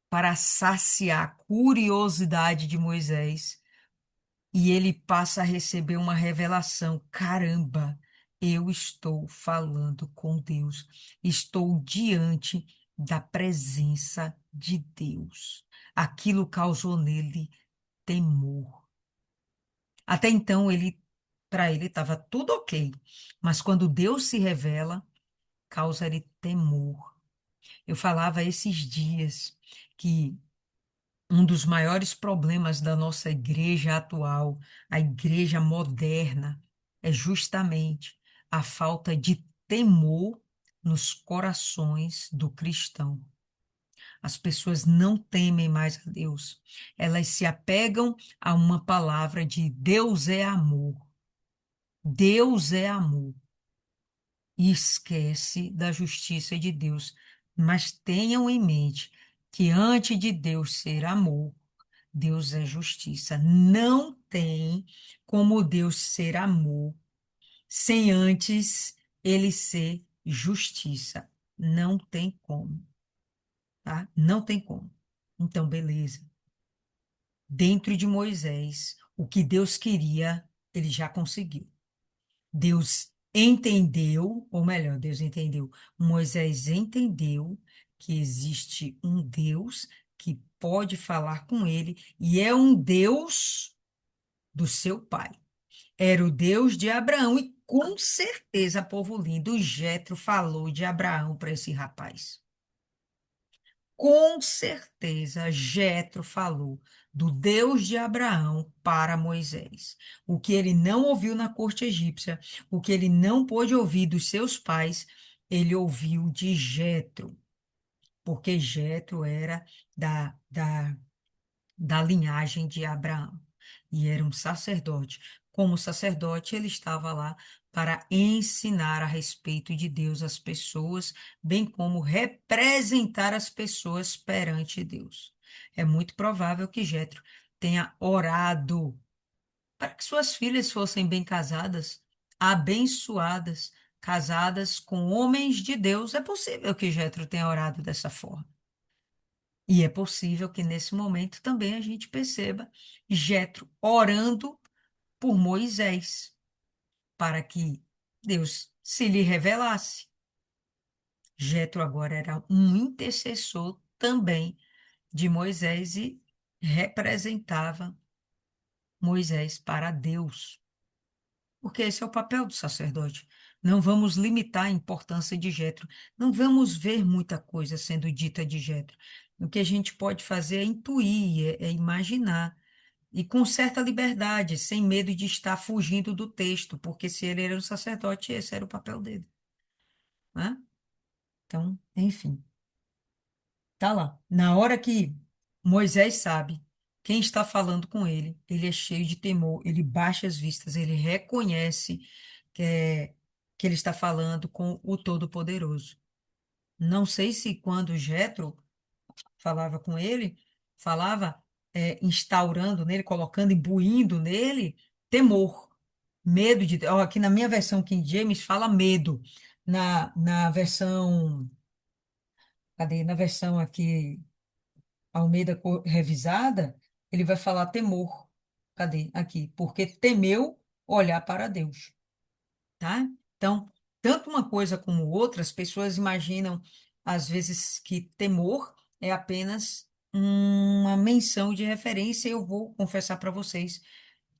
para saciar a curiosidade de Moisés e ele passa a receber uma revelação. Caramba, eu estou falando com Deus, estou diante da presença de Deus. Aquilo causou nele temor. Até então, para ele estava tudo ok, mas quando Deus se revela, causa-lhe temor. Eu falava esses dias que um dos maiores problemas da nossa igreja atual, a igreja moderna, é justamente a falta de temor nos corações do cristão. As pessoas não temem mais a Deus. Elas se apegam a uma palavra de Deus é amor. Deus é amor. E esquece da justiça de Deus. Mas tenham em mente que antes de Deus ser amor, Deus é justiça. Não tem como Deus ser amor sem antes ele ser justiça. Não tem como, tá? Não tem como. Então, beleza. Dentro de Moisés, o que Deus queria, ele já conseguiu. Deus entendeu, ou melhor, Deus entendeu, Moisés entendeu que existe um Deus que pode falar com ele e é um Deus do seu pai. Era o Deus de Abraão e com certeza, povo lindo, o Jetro falou de Abraão para esse rapaz. Com certeza, Jetro falou do Deus de Abraão para Moisés. O que ele não ouviu na corte egípcia, o que ele não pôde ouvir dos seus pais, ele ouviu de Jetro, porque Jetro era da linhagem de Abraão e era um sacerdote. Como sacerdote, ele estava lá para ensinar a respeito de Deus às pessoas, bem como representar as pessoas perante Deus. É muito provável que Jetro tenha orado para que suas filhas fossem bem casadas, abençoadas, casadas com homens de Deus. É possível que Jetro tenha orado dessa forma. E é possível que nesse momento também a gente perceba Jetro orando por Moisés, para que Deus se lhe revelasse. Jetro agora era um intercessor também de Moisés e representava Moisés para Deus, porque esse é o papel do sacerdote. Não vamos limitar a importância de Jetro, não vamos ver muita coisa sendo dita de Jetro. O que a gente pode fazer é intuir, é imaginar, e com certa liberdade, sem medo de estar fugindo do texto, porque se ele era um sacerdote, esse era o papel dele, né? Então, enfim. Tá lá. Na hora que Moisés sabe quem está falando com ele, ele é cheio de temor, ele baixa as vistas, ele reconhece que, que ele está falando com o Todo-Poderoso. Não sei se quando Jetro falava com ele, falava instaurando nele, colocando, imbuindo nele temor, medo de. Ó, aqui na minha versão King James fala medo. Na versão. Cadê? Na versão aqui Almeida revisada, ele vai falar temor. Cadê? Aqui. Porque temeu olhar para Deus, tá? Então, tanto uma coisa como outra, as pessoas imaginam, às vezes, que temor é apenas uma menção de referência. Eu vou confessar para vocês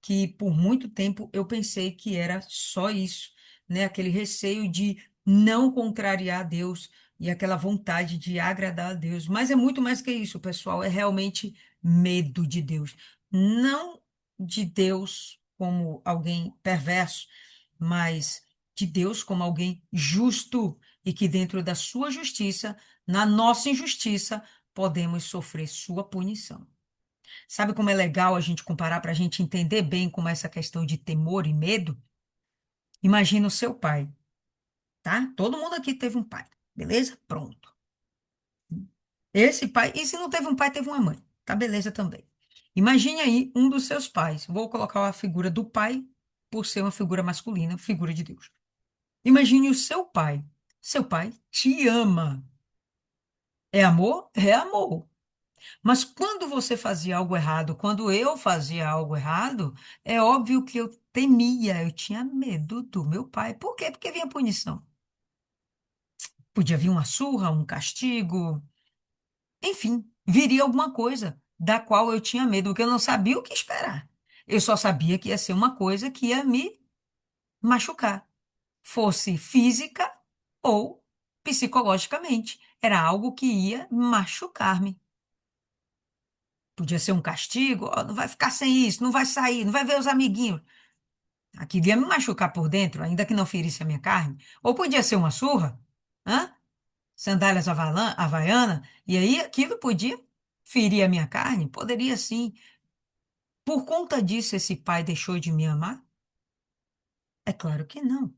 que por muito tempo eu pensei que era só isso, né? Aquele receio de não contrariar a Deus e aquela vontade de agradar a Deus. Mas é muito mais que isso, pessoal, é realmente medo de Deus. Não de Deus como alguém perverso, mas de Deus como alguém justo e que dentro da sua justiça, na nossa injustiça, podemos sofrer sua punição. Sabe como é legal a gente comparar para a gente entender bem como é essa questão de temor e medo? Imagina o seu pai, tá? Todo mundo aqui teve um pai, beleza? Pronto. Esse pai, e se não teve um pai, teve uma mãe, tá? Beleza também. Imagine aí um dos seus pais. Vou colocar a figura do pai por ser uma figura masculina, figura de Deus. Imagine o seu pai. Seu pai te ama. É amor? É amor. Mas quando você fazia algo errado, quando eu fazia algo errado, é óbvio que eu temia, eu tinha medo do meu pai. Por quê? Porque vinha punição. Podia vir uma surra, um castigo, enfim, viria alguma coisa da qual eu tinha medo, porque eu não sabia o que esperar. Eu só sabia que ia ser uma coisa que ia me machucar, fosse física ou psicologicamente. Era algo que ia machucar-me. Podia ser um castigo, ó, não vai ficar sem isso, não vai sair, não vai ver os amiguinhos. Aquilo ia me machucar por dentro, ainda que não ferisse a minha carne. Ou podia ser uma surra, hã? Sandálias havaiana, e aí aquilo podia ferir a minha carne? Poderia sim. Por conta disso, esse pai deixou de me amar? É claro que não.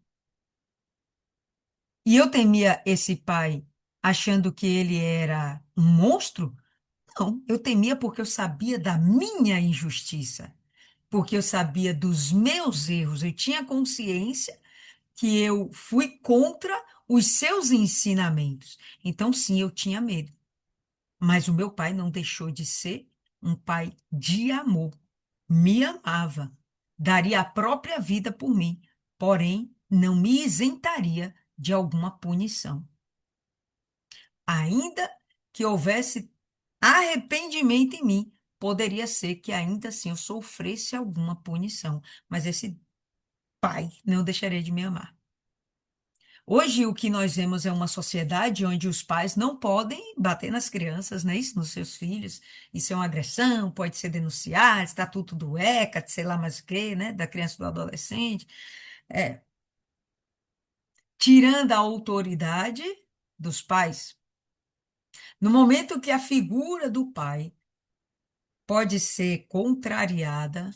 E eu temia esse pai achando que ele era um monstro? Não, eu temia porque eu sabia da minha injustiça, porque eu sabia dos meus erros, eu tinha consciência que eu fui contra os seus ensinamentos. Então, sim, eu tinha medo. Mas o meu pai não deixou de ser um pai de amor. Me amava, daria a própria vida por mim, porém, não me isentaria de alguma punição. Ainda que houvesse arrependimento em mim, poderia ser que ainda assim eu sofresse alguma punição, mas esse pai não deixaria de me amar. Hoje, o que nós vemos é uma sociedade onde os pais não podem bater nas crianças, né? Isso, nos seus filhos. Isso é uma agressão, pode ser denunciado, estatuto do ECA, sei lá mais o quê, né? Da criança e do adolescente. É, tirando a autoridade dos pais. No momento que a figura do pai pode ser contrariada,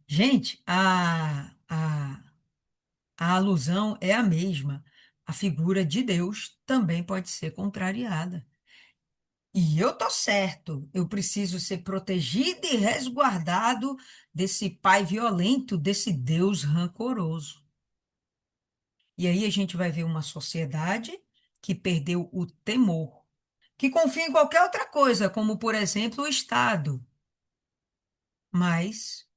gente, a alusão é a mesma. A figura de Deus também pode ser contrariada. E eu tô certo, eu preciso ser protegido e resguardado desse pai violento, desse Deus rancoroso. E aí a gente vai ver uma sociedade que perdeu o temor, que confia em qualquer outra coisa, como por exemplo o Estado, mas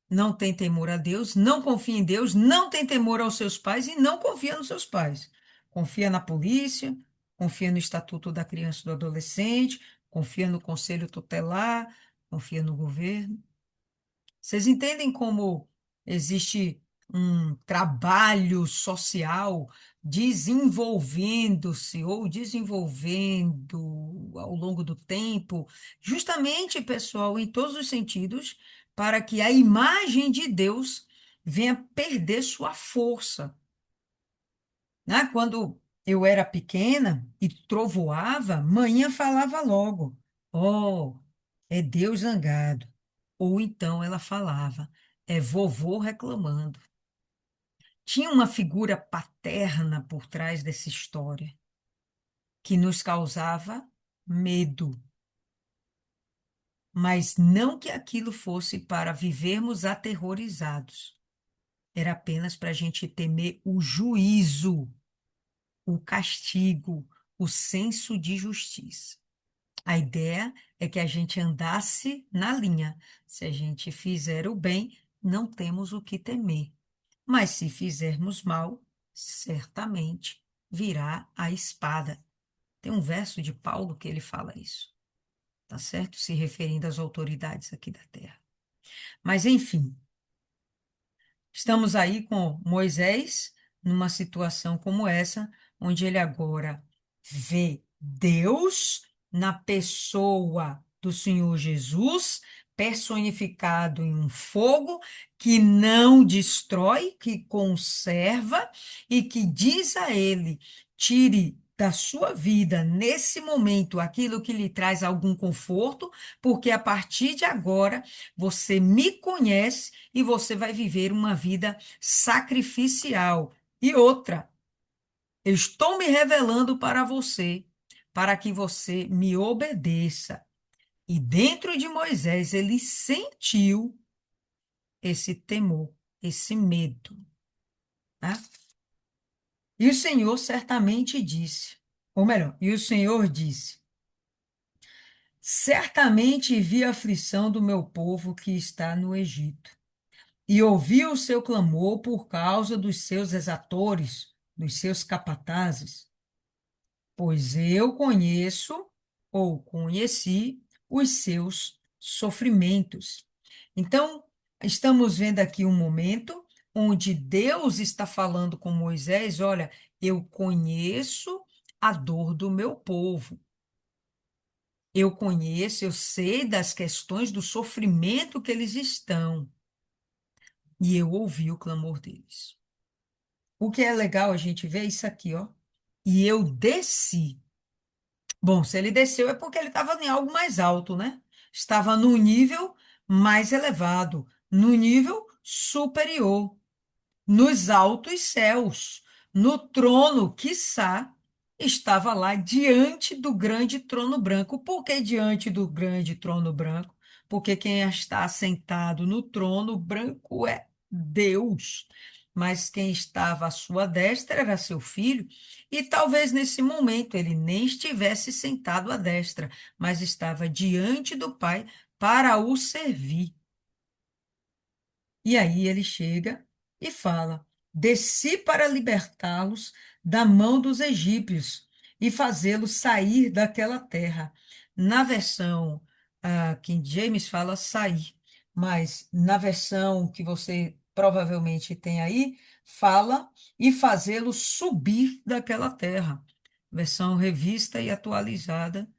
não tem temor a Deus, não confia em Deus, não tem temor aos seus pais e não confia nos seus pais. Confia na polícia, confia no Estatuto da Criança e do Adolescente, confia no Conselho Tutelar. confia no governo. Vocês entendem como existe um trabalho social desenvolvendo-se ou desenvolvendo ao longo do tempo, justamente, pessoal, em todos os sentidos, para que a imagem de Deus venha perder sua força, né? Quando eu era pequena e trovoava, manhã falava logo: "Oh, é Deus zangado." Ou então ela falava: "É vovô reclamando." Tinha uma figura paterna por trás dessa história que nos causava medo, mas não que aquilo fosse para vivermos aterrorizados. Era apenas para a gente temer o juízo, o castigo, o senso de justiça. A ideia é que a gente andasse na linha. Se a gente fizer o bem, não temos o que temer. Mas se fizermos mal, certamente virá a espada. Tem um verso de Paulo que ele fala isso, tá certo? Se referindo às autoridades aqui da terra. Mas, enfim, estamos aí com Moisés numa situação como essa, onde ele agora vê Deus na pessoa do Senhor Jesus, personificado em um fogo que não destrói, que conserva e que diz a ele: tire da sua vida, nesse momento, aquilo que lhe traz algum conforto, porque a partir de agora você me conhece e você vai viver uma vida sacrificial. E outra, eu estou me revelando para você, para que você me obedeça. E dentro de Moisés, ele sentiu esse temor, esse medo, tá? E o Senhor certamente disse, ou melhor, e o Senhor disse: certamente vi a aflição do meu povo que está no Egito, e ouvi o seu clamor por causa dos seus exatores, dos seus capatazes, pois eu conheço ou conheci os seus sofrimentos. Então, estamos vendo aqui um momento onde Deus está falando com Moisés: olha, eu conheço a dor do meu povo. Eu conheço, eu sei das questões do sofrimento que eles estão. E eu ouvi o clamor deles. O que é legal a gente ver isso aqui, ó. E eu desci. Bom, se ele desceu é porque ele estava em algo mais alto, né? Estava num nível mais elevado, no nível superior, nos altos céus, no trono, quiçá, estava lá diante do grande trono branco. Por que diante do grande trono branco? Porque quem está sentado no trono branco é Deus. Mas quem estava à sua destra era seu filho, e talvez nesse momento ele nem estivesse sentado à destra, mas estava diante do Pai para o servir. E aí ele chega e fala: desci para libertá-los da mão dos egípcios e fazê-los sair daquela terra. Na versão King James fala sair, mas na versão que você provavelmente tem aí, fala e fazê-los subir daquela terra. Versão revista e atualizada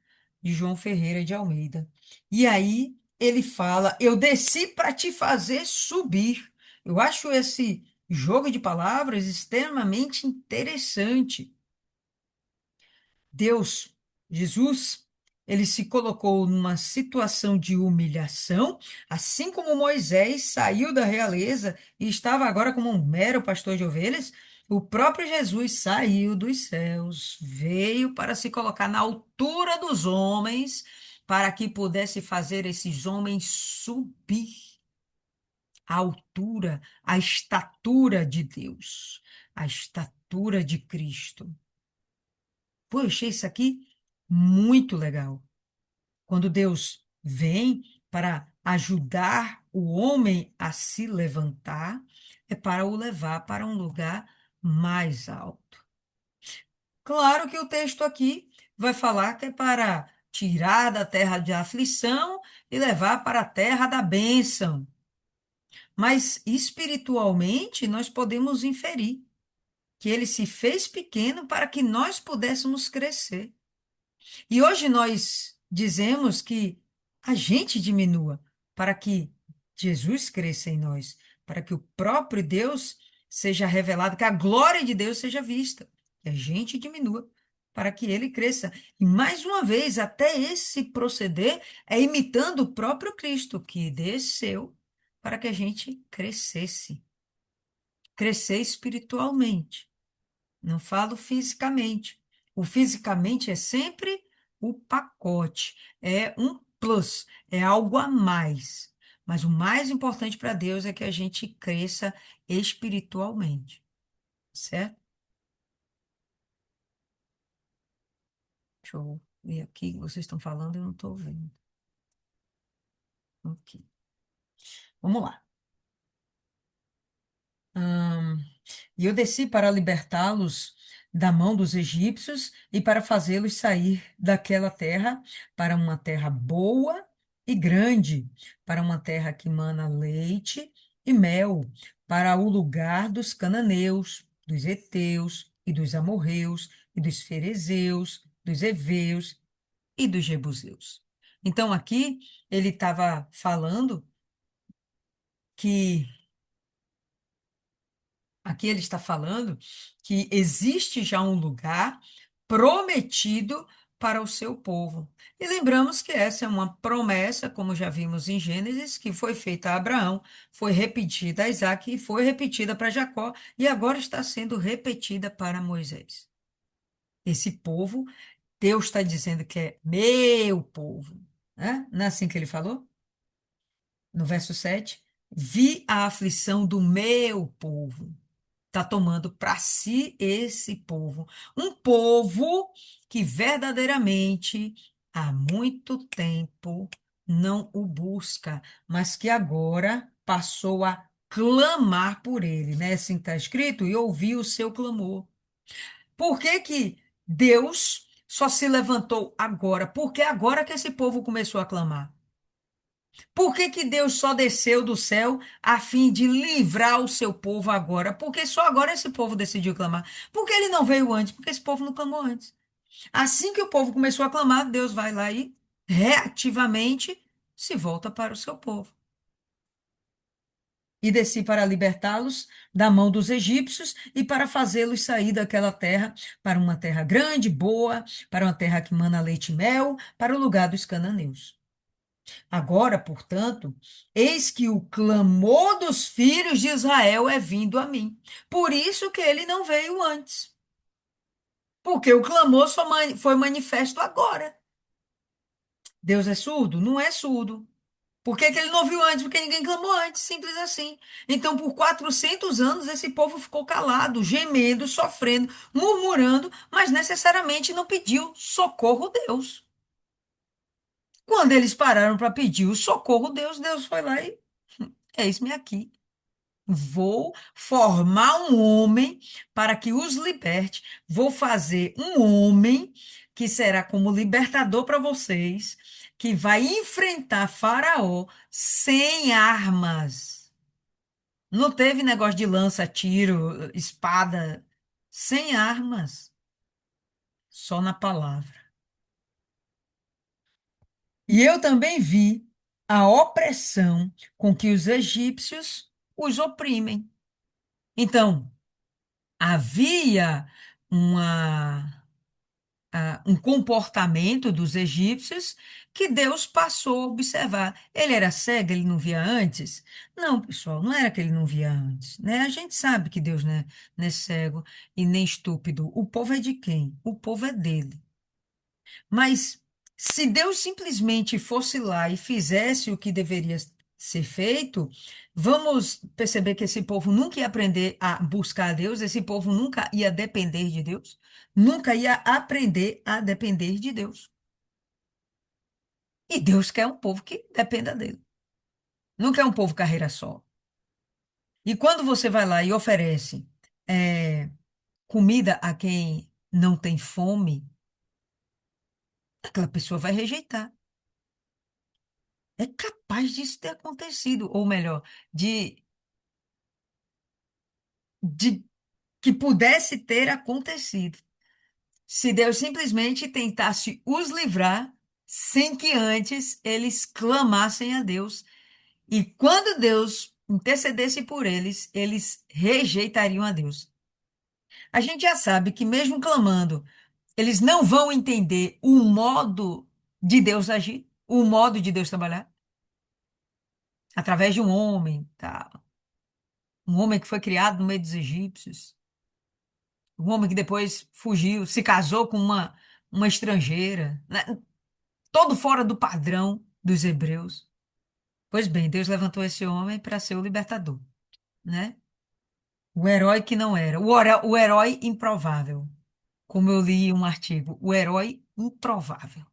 de João Ferreira de Almeida. E aí ele fala: eu desci para te fazer subir. Eu acho esse jogo de palavras extremamente interessante. Deus, Jesus, ele se colocou numa situação de humilhação, assim como Moisés saiu da realeza e estava agora como um mero pastor de ovelhas. O próprio Jesus saiu dos céus, veio para se colocar na altura dos homens, para que pudesse fazer esses homens subir à altura, à estatura de Deus, à estatura de Cristo. Pô, eu achei isso aqui muito legal. Quando Deus vem para ajudar o homem a se levantar, é para o levar para um lugar mais alto. Claro que o texto aqui vai falar que é para tirar da terra de aflição e levar para a terra da bênção. Mas espiritualmente, nós podemos inferir que ele se fez pequeno para que nós pudéssemos crescer. E hoje nós dizemos que a gente diminua para que Jesus cresça em nós, para que o próprio Deus seja revelado, que a glória de Deus seja vista. Que a gente diminua para que ele cresça. E mais uma vez, até esse proceder é imitando o próprio Cristo, que desceu para que a gente crescesse, crescer espiritualmente. Não falo fisicamente. O fisicamente é sempre o pacote, é um plus, é algo a mais. Mas o mais importante para Deus é que a gente cresça espiritualmente, certo? Deixa eu ver aqui, vocês estão falando, eu não estou vendo. Ok, vamos lá. E eu desci para libertá-los da mão dos egípcios e para fazê-los sair daquela terra para uma terra boa e grande, para uma terra que mana leite e mel, para o lugar dos cananeus, dos heteus e dos amorreus e dos ferezeus, dos heveus e dos jebuseus. Então aqui ele estava falando que Aqui ele está falando que existe já um lugar prometido para o seu povo. E lembramos que essa é uma promessa, como já vimos em Gênesis, que foi feita a Abraão, foi repetida a Isaac e foi repetida para Jacó, e agora está sendo repetida para Moisés. Esse povo, Deus está dizendo que é meu povo, né? Não é assim que ele falou? No verso 7, vi a aflição do meu povo está tomando para si esse povo. Um povo que verdadeiramente há muito tempo não o busca, mas que agora passou a clamar por ele, né? Assim está escrito, e ouviu o seu clamor. Por que que Deus só se levantou agora? Porque agora que esse povo começou a clamar. Por que que Deus só desceu do céu a fim de livrar o seu povo agora? Porque só agora esse povo decidiu clamar. Por que ele não veio antes? Porque esse povo não clamou antes. Assim que o povo começou a clamar, Deus vai lá e reativamente se volta para o seu povo. E desci para libertá-los da mão dos egípcios e para fazê-los sair daquela terra para uma terra grande, boa, para uma terra que mana leite e mel, para o lugar dos cananeus. Agora, portanto, eis que o clamor dos filhos de Israel é vindo a mim. Por isso que ele não veio antes. Porque o clamor só foi manifesto agora. Deus é surdo? Não é surdo. Por que que ele não viu antes? Porque ninguém clamou antes, simples assim. Então, por 400 anos, esse povo ficou calado, gemendo, sofrendo, murmurando, mas necessariamente não pediu socorro a Deus. Quando eles pararam para pedir o socorro, Deus foi lá e eis-me aqui. Vou formar um homem para que os liberte. Vou fazer um homem que será como libertador para vocês, que vai enfrentar Faraó sem armas. Não teve negócio de lança, tiro, espada, sem armas, só na palavra. E eu também vi a opressão com que os egípcios os oprimem. Então, havia uma, um comportamento dos egípcios que Deus passou a observar. Ele era cego, ele não via antes? Não, pessoal, não era que ele não via antes, né? A gente sabe que Deus não é cego e nem estúpido. O povo é de quem? O povo é dele. Mas se Deus simplesmente fosse lá e fizesse o que deveria ser feito, vamos perceber que esse povo nunca ia aprender a buscar a Deus, esse povo nunca ia depender de Deus, nunca ia aprender a depender de Deus. E Deus quer um povo que dependa dele. Não quer um povo carreira só. E quando você vai lá e oferece comida a quem não tem fome, aquela pessoa vai rejeitar. É capaz disso ter acontecido, ou melhor, de que pudesse ter acontecido, se Deus simplesmente tentasse os livrar sem que antes eles clamassem a Deus. E quando Deus intercedesse por eles, eles rejeitariam a Deus. A gente já sabe que, mesmo clamando, eles não vão entender o modo de Deus agir, o modo de Deus trabalhar, através de um homem, tá? Um homem que foi criado no meio dos egípcios, um homem que depois fugiu, se casou com uma estrangeira, né? Todo fora do padrão dos hebreus. Pois bem, Deus levantou esse homem para ser o libertador, né? O herói que não era, o herói improvável, como eu li em um artigo, o herói improvável.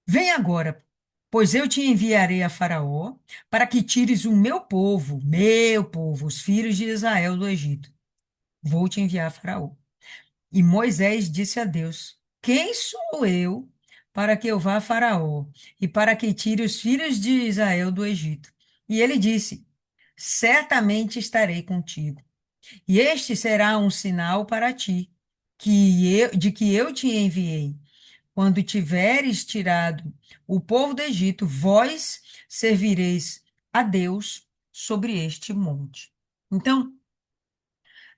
Vem agora, pois eu te enviarei a Faraó para que tires o meu povo, os filhos de Israel do Egito. Vou te enviar a Faraó. E Moisés disse a Deus: Quem sou eu para que eu vá a Faraó e para que tire os filhos de Israel do Egito? E ele disse: Certamente estarei contigo. E este será um sinal para ti, de que eu te enviei. Quando tiveres tirado o povo do Egito, vós servireis a Deus sobre este monte. Então,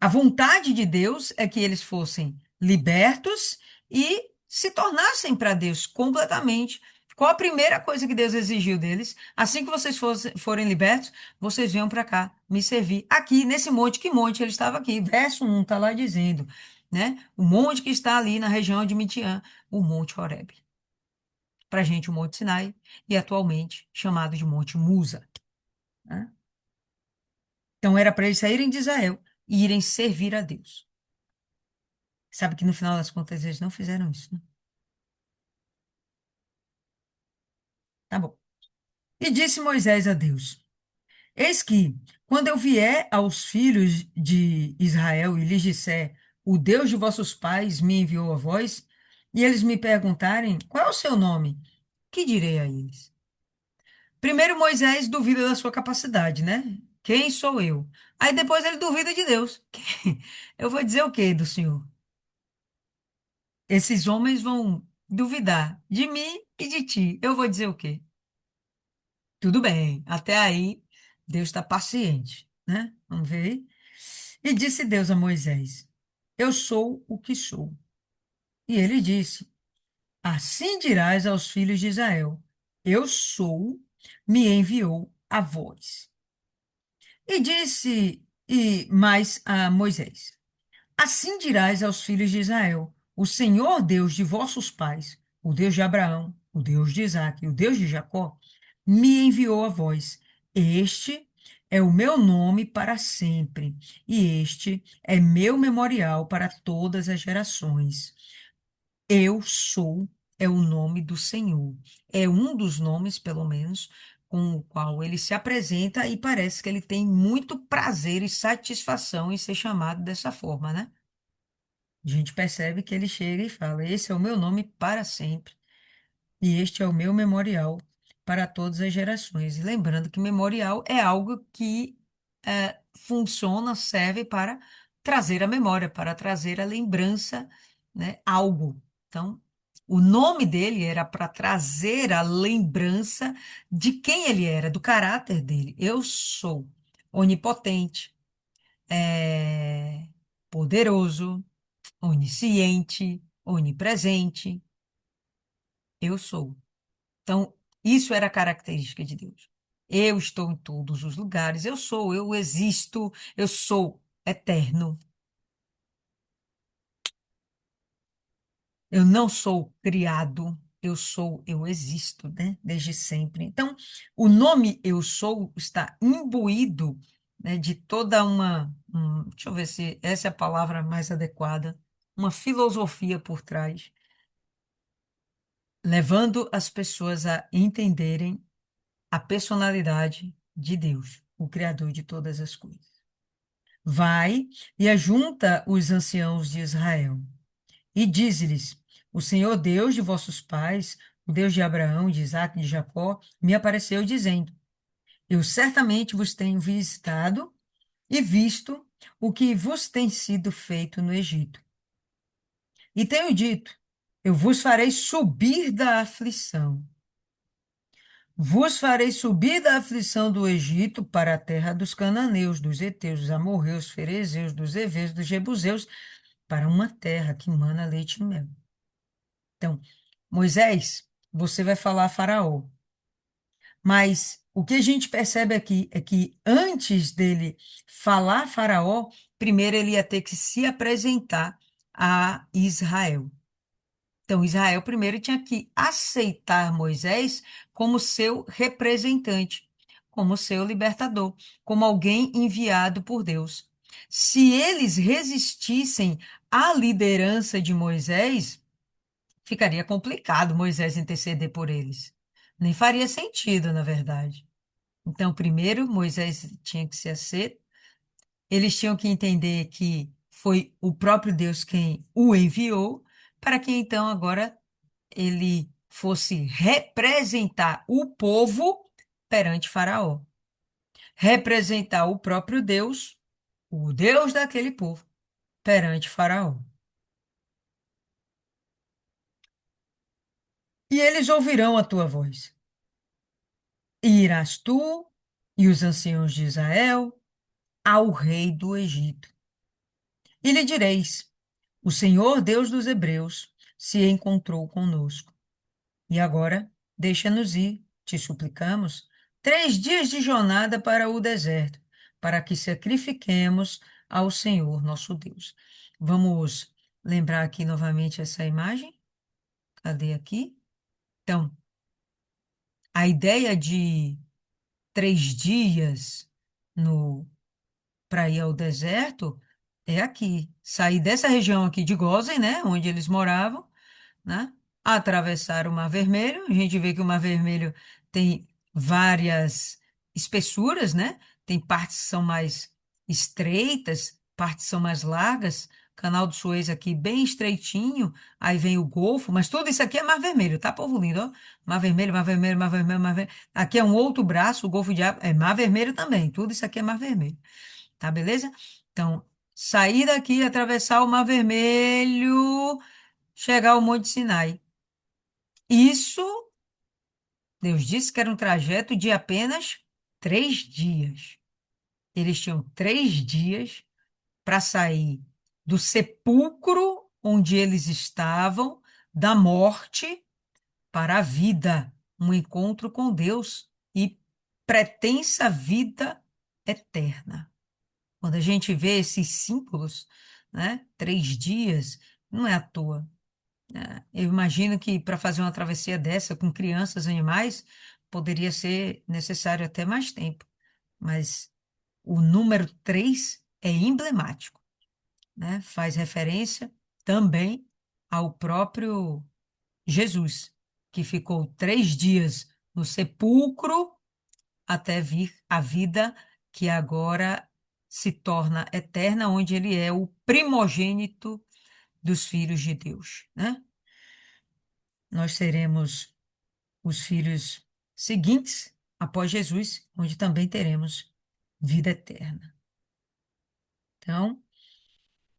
a vontade de Deus é que eles fossem libertos e se tornassem para Deus completamente. Qual a primeira coisa que Deus exigiu deles? Assim que vocês forem libertos, vocês venham para cá, me servir. Aqui, nesse monte, que monte? Ele estava aqui. Verso 1 está lá dizendo, né? O monte que está ali na região de Mitiã, o Monte Horebe. Para a gente, o Monte Sinai, e atualmente chamado de Monte Musa, né? Então, era para eles saírem de Israel e irem servir a Deus. Sabe que no final das contas eles não fizeram isso, né? Tá bom. E disse Moisés a Deus: Eis que, quando eu vier aos filhos de Israel e lhes disser, o Deus de vossos pais me enviou a vós, e eles me perguntarem, qual é o seu nome? Que direi a eles? Primeiro Moisés duvida da sua capacidade, né? Quem sou eu? Aí depois ele duvida de Deus. Eu vou dizer o quê do Senhor? Esses homens vão duvidar de mim e de ti. Eu vou dizer o quê? Tudo bem, até aí Deus está paciente, né? Vamos ver aí. E disse Deus a Moisés: Eu sou o que sou. E ele disse: Assim dirás aos filhos de Israel: Eu sou, me enviou a vós. E disse e mais a Moisés: Assim dirás aos filhos de Israel: O Senhor Deus de vossos pais, o Deus de Abraão, o Deus de Isaque e o Deus de Jacó, me enviou a vós. Este é o meu nome para sempre, e este é meu memorial para todas as gerações. Eu sou é o nome do Senhor. É um dos nomes, pelo menos, com o qual ele se apresenta e parece que ele tem muito prazer e satisfação em ser chamado dessa forma, né? A gente percebe que ele chega e fala: Esse é o meu nome para sempre, e este é o meu memorial para todas as gerações. E lembrando que memorial é algo que funciona, serve para trazer a memória, para trazer a lembrança, né? Algo. Então, o nome dele era para trazer a lembrança de quem ele era, do caráter dele. Eu sou onipotente, poderoso, onisciente, onipresente. Eu sou. Então, isso era a característica de Deus. Eu estou em todos os lugares, eu sou, eu existo, eu sou eterno. Eu não sou criado, eu sou, eu existo, né? Desde sempre. Então, o nome eu sou está imbuído, né, de toda deixa eu ver se essa é a palavra mais adequada, uma filosofia por trás, levando as pessoas a entenderem a personalidade de Deus, o Criador de todas as coisas. Vai e ajunta os anciãos de Israel e dize-lhes: O Senhor Deus de vossos pais, o Deus de Abraão, de Isaque e de Jacó, me apareceu dizendo: Eu certamente vos tenho visitado e visto o que vos tem sido feito no Egito. E tenho dito: Eu vos farei subir da aflição. Vos farei subir da aflição do Egito para a terra dos cananeus, dos heteus, dos amorreus, ferezeus, dos heveus, dos jebuseus, para uma terra que mana leite e mel. Então, Moisés, você vai falar a Faraó. Mas o que a gente percebe aqui é que antes dele falar a Faraó, primeiro ele ia ter que se apresentar a Israel. Então, Israel primeiro tinha que aceitar Moisés como seu representante, como seu libertador, como alguém enviado por Deus. Se eles resistissem à liderança de Moisés, ficaria complicado Moisés interceder por eles. Nem faria sentido, na verdade. Então, primeiro, Moisés tinha que ser aceito, eles tinham que entender que foi o próprio Deus quem o enviou, para que então agora ele fosse representar o povo perante Faraó, representar o próprio Deus, o Deus daquele povo, perante Faraó. E eles ouvirão a tua voz. E irás tu e os anciãos de Israel ao rei do Egito. E lhe direis: O Senhor Deus dos Hebreus se encontrou conosco. E agora, deixa-nos ir, te suplicamos, 3 dias de jornada para o deserto, para que sacrifiquemos ao Senhor nosso Deus. Vamos lembrar aqui novamente essa imagem? Cadê aqui? Então, a ideia de 3 dias no para ir ao deserto é aqui. Sair dessa região aqui de Gósen, né, onde eles moravam, né? Atravessar o Mar Vermelho. A gente vê que o Mar Vermelho tem várias espessuras, né? Tem partes que são mais estreitas, partes são mais largas. Canal do Suez aqui bem estreitinho, aí vem o Golfo, mas tudo isso aqui é Mar Vermelho, tá, povo lindo? Ó? Mar Vermelho, Mar Vermelho, Mar Vermelho, Mar Vermelho. Aqui é um outro braço, o Golfo de é Mar Vermelho também, tudo isso aqui é Mar Vermelho, tá, beleza? Então, sair daqui, atravessar o Mar Vermelho, chegar ao Monte Sinai. Isso, Deus disse que era um trajeto de apenas 3 dias. Eles tinham 3 dias para sair do sepulcro onde eles estavam, da morte para a vida, um encontro com Deus e pretensa vida eterna. Quando a gente vê esses símbolos, né, 3 dias, não é à toa. Eu imagino que para fazer uma travessia dessa com crianças e animais, poderia ser necessário até mais tempo. Mas o número 3 é emblemático, né? Faz referência também ao próprio Jesus, que ficou 3 dias no sepulcro até vir a vida que agora se torna eterna, onde ele é o primogênito dos filhos de Deus, né? Nós seremos os filhos seguintes após Jesus, onde também teremos vida eterna. Então,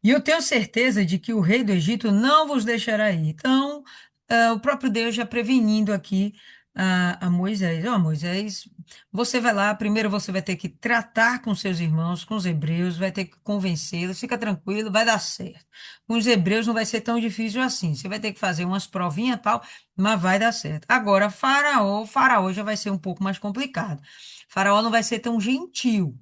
e eu tenho certeza de que o rei do Egito não vos deixará ir. Então, o próprio Deus já prevenindo aqui a Moisés: Ó, Moisés, você vai lá, primeiro você vai ter que tratar com seus irmãos, com os hebreus, vai ter que convencê-los, fica tranquilo, vai dar certo. Com os hebreus não vai ser tão difícil assim, você vai ter que fazer umas provinhas e tal, mas vai dar certo. Agora, Faraó já vai ser um pouco mais complicado. Faraó não vai ser tão gentil.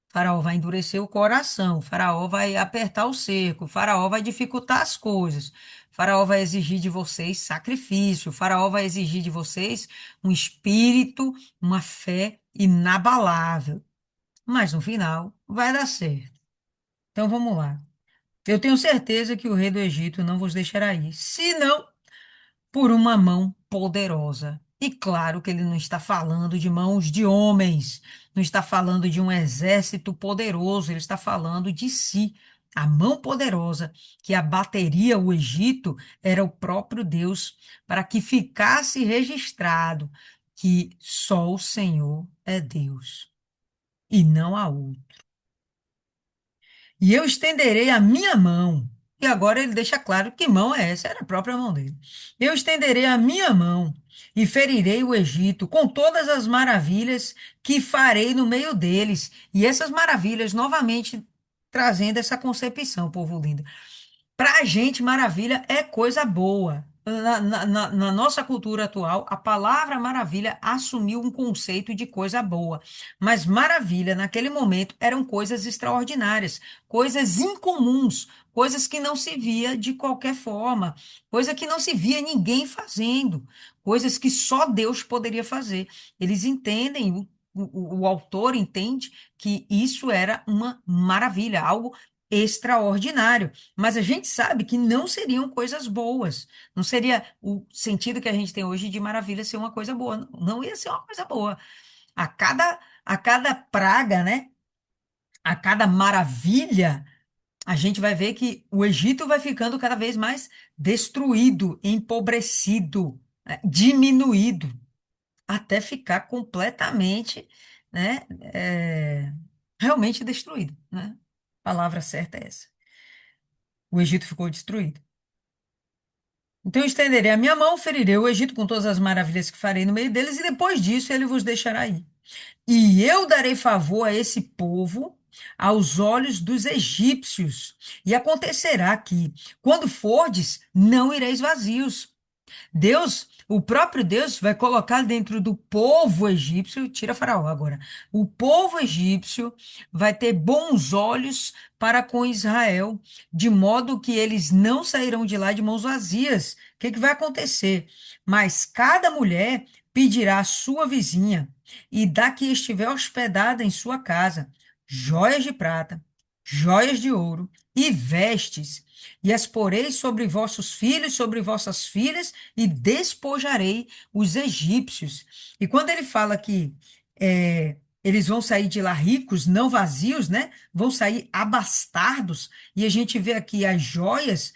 Faraó vai endurecer o coração, Faraó vai apertar o cerco, Faraó vai dificultar as coisas, Faraó vai exigir de vocês sacrifício, Faraó vai exigir de vocês um espírito, uma fé inabalável. Mas no final vai dar certo. Então vamos lá. Eu tenho certeza que o rei do Egito não vos deixará ir, senão por uma mão poderosa. E claro que ele não está falando de mãos de homens, não está falando de um exército poderoso, ele está falando de si, A mão poderosa que abateria o Egito era o próprio Deus, para que ficasse registrado que só o Senhor é Deus e não há outro. E eu estenderei a minha mão. E agora ele deixa claro que mão é essa, era a própria mão dele. Eu estenderei a minha mão e ferirei o Egito com todas as maravilhas que farei no meio deles. E essas maravilhas, novamente, trazendo essa concepção, povo lindo. Para a gente, maravilha é coisa boa. Na nossa cultura atual, a palavra maravilha assumiu um conceito de coisa boa. Mas maravilha, naquele momento, eram coisas extraordinárias, coisas incomuns, coisas que não se via de qualquer forma, coisa que não se via ninguém fazendo, coisas que só Deus poderia fazer. Eles entendem, o autor entende que isso era uma maravilha, algo extraordinário. Mas a gente sabe que não seriam coisas boas. Não seria o sentido que a gente tem hoje de maravilha ser uma coisa boa. Não, não ia ser uma coisa boa. A cada praga, né? A cada maravilha, a gente vai ver que o Egito vai ficando cada vez mais destruído, empobrecido, né, diminuído, até ficar completamente, né? Realmente destruído, né? A palavra certa é essa. O Egito ficou destruído. Então eu estenderei a minha mão, ferirei o Egito com todas as maravilhas que farei no meio deles, e depois disso ele vos deixará ir. E eu darei favor a esse povo aos olhos dos egípcios. E acontecerá que, quando fordes, não ireis vazios. Deus, o próprio Deus, vai colocar dentro do povo egípcio, tira Faraó agora, o povo egípcio vai ter bons olhos para com Israel, de modo que eles não sairão de lá de mãos vazias. O que que vai acontecer? Mas cada mulher pedirá à sua vizinha e da que estiver hospedada em sua casa joias de prata, joias de ouro e vestes, e as porei sobre vossos filhos, sobre vossas filhas, e despojarei os egípcios. E quando ele fala que eles vão sair de lá ricos, não vazios, né? Vão sair abastardos, e a gente vê aqui as joias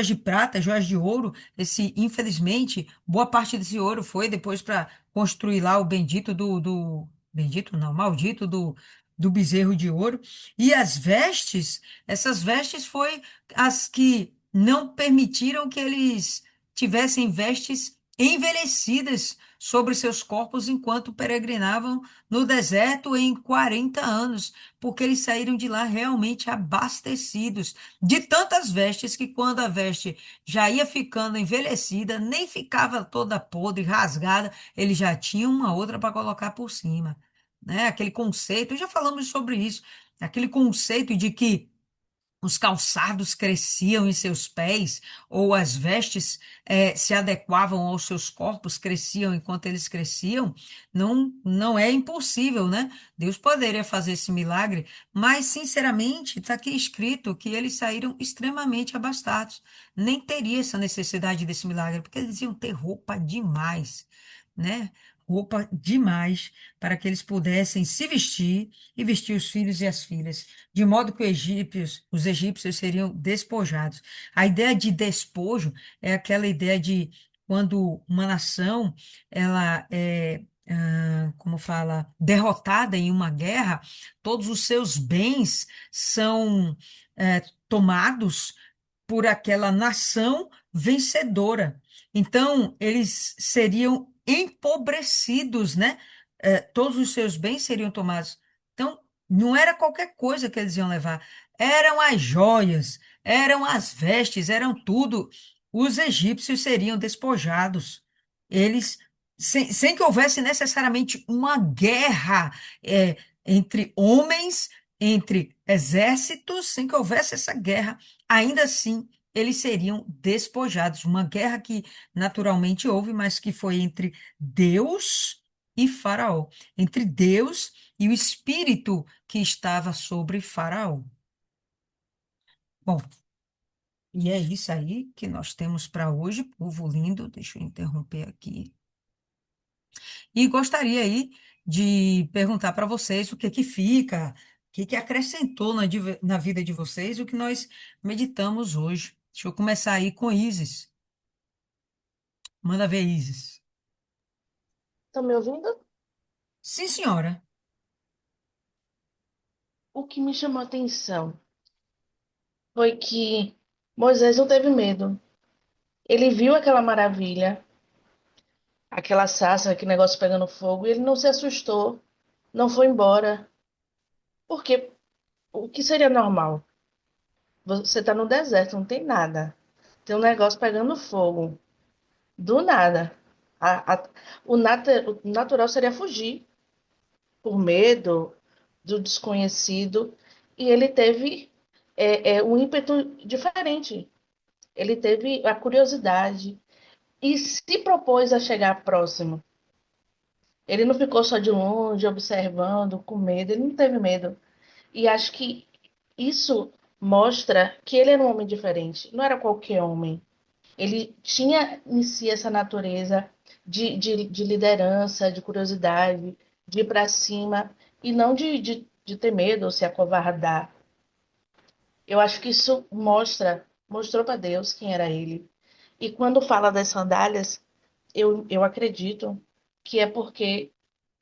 de prata, as joias de ouro, infelizmente, boa parte desse ouro foi depois para construir lá o bendito bendito não, maldito do bezerro de ouro. E as vestes, essas vestes foi as que não permitiram que eles tivessem vestes envelhecidas sobre seus corpos enquanto peregrinavam no deserto em 40 anos, porque eles saíram de lá realmente abastecidos de tantas vestes que quando a veste já ia ficando envelhecida, nem ficava toda podre, rasgada, ele já tinha uma outra para colocar por cima, né? Aquele conceito, já falamos sobre isso, aquele conceito de que os calçados cresciam em seus pés, ou as vestes se adequavam aos seus corpos, cresciam enquanto eles cresciam, não é impossível, né? Deus poderia fazer esse milagre, mas, sinceramente, está aqui escrito que eles saíram extremamente abastados. Nem teria essa necessidade desse milagre, porque eles iam ter roupa demais, né? Roupa demais para que eles pudessem se vestir e vestir os filhos e as filhas de modo que os egípcios seriam despojados. A ideia de despojo é aquela ideia de quando uma nação ela é, como fala, derrotada em uma guerra, todos os seus bens são tomados por aquela nação vencedora. Então, eles seriam empobrecidos, né? Todos os seus bens seriam tomados. Então, não era qualquer coisa que eles iam levar, eram as joias, eram as vestes, eram tudo. Os egípcios seriam despojados. Eles, sem que houvesse necessariamente uma guerra entre homens, entre exércitos, sem que houvesse essa guerra, ainda assim eles seriam despojados. Uma guerra que naturalmente houve, mas que foi entre Deus e Faraó, entre Deus e o espírito que estava sobre Faraó. Bom, e é isso aí que nós temos para hoje, povo lindo. Deixa eu interromper aqui. E gostaria aí de perguntar para vocês o que que fica. que acrescentou na vida de vocês o que nós meditamos hoje. Deixa eu começar aí com Isis. Manda ver, Isis. Estão me ouvindo? Sim, senhora. O que me chamou a atenção foi que Moisés não teve medo. Ele viu aquela maravilha, aquela sarça, aquele negócio pegando fogo, e ele não se assustou, não foi embora. Porque o que seria normal? Você está no deserto, não tem nada. Tem um negócio pegando fogo. Do nada. O natural seria fugir por medo do desconhecido. E ele teve um ímpeto diferente. Ele teve a curiosidade e se propôs a chegar próximo. Ele não ficou só de longe, observando, com medo. Ele não teve medo. E acho que isso mostra que ele era um homem diferente. Não era qualquer homem. Ele tinha em si essa natureza de liderança, de curiosidade, de ir para cima e não de ter medo ou se acovardar. Eu acho que isso mostrou para Deus quem era ele. E quando fala das sandálias, eu acredito que é porque,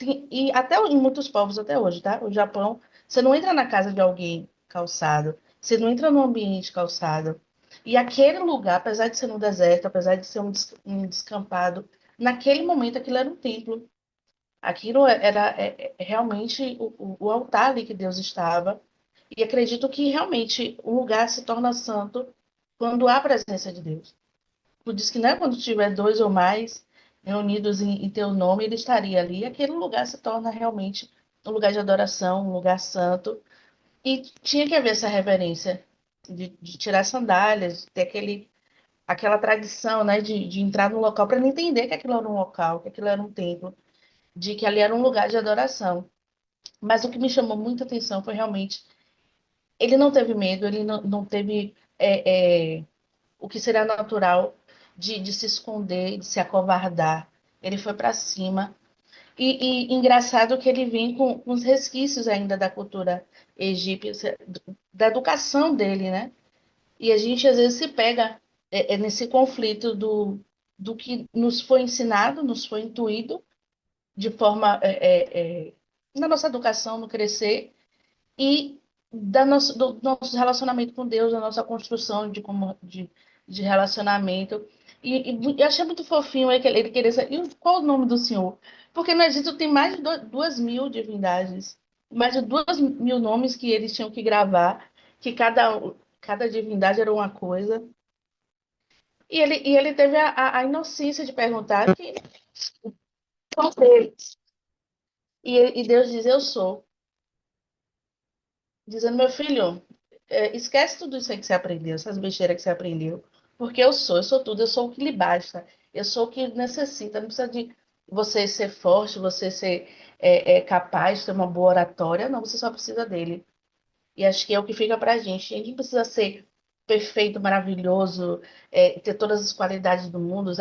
e até em muitos povos até hoje, tá? O Japão, você não entra na casa de alguém calçado, você não entra num ambiente calçado. E aquele lugar, apesar de ser no deserto, apesar de ser um descampado, naquele momento aquilo era um templo. Aquilo era realmente o altar ali que Deus estava. E acredito que realmente um lugar se torna santo quando há a presença de Deus. Tu diz que, né, quando tiver dois ou mais reunidos em teu nome, ele estaria ali. Aquele lugar se torna realmente um lugar de adoração, um lugar santo. E tinha que haver essa reverência de tirar sandálias, de ter aquela tradição, né, de entrar no local para ele entender que aquilo era um local, que aquilo era um templo, de que ali era um lugar de adoração. Mas o que me chamou muita atenção foi realmente ele não teve medo, ele não teve o que seria natural de se esconder, de se acovardar. Ele foi para cima. E engraçado que ele vem com os resquícios ainda da cultura egípcia, da educação dele, né? E a gente às vezes se pega nesse conflito do que nos foi ensinado, nos foi intuído de forma na nossa educação, no crescer, e do nosso relacionamento com Deus, da nossa construção de relacionamento. E eu achei muito fofinho ele querer saber. E qual o nome do Senhor? Porque no Egito tem mais de 2.000 divindades, mais de 2.000 nomes que eles tinham que gravar, que cada divindade era uma coisa. E ele teve a inocência de perguntar qual deles. E Deus diz: Eu sou. Dizendo, meu filho, esquece tudo isso aí que você aprendeu, essas besteiras que você aprendeu, porque eu sou tudo, eu sou o que lhe basta, eu sou o que necessita, não precisa de você ser forte, você ser capaz, ter uma boa oratória, não, você só precisa dele. E acho que é o que fica pra gente. A gente não precisa ser perfeito, maravilhoso, ter todas as qualidades do mundo,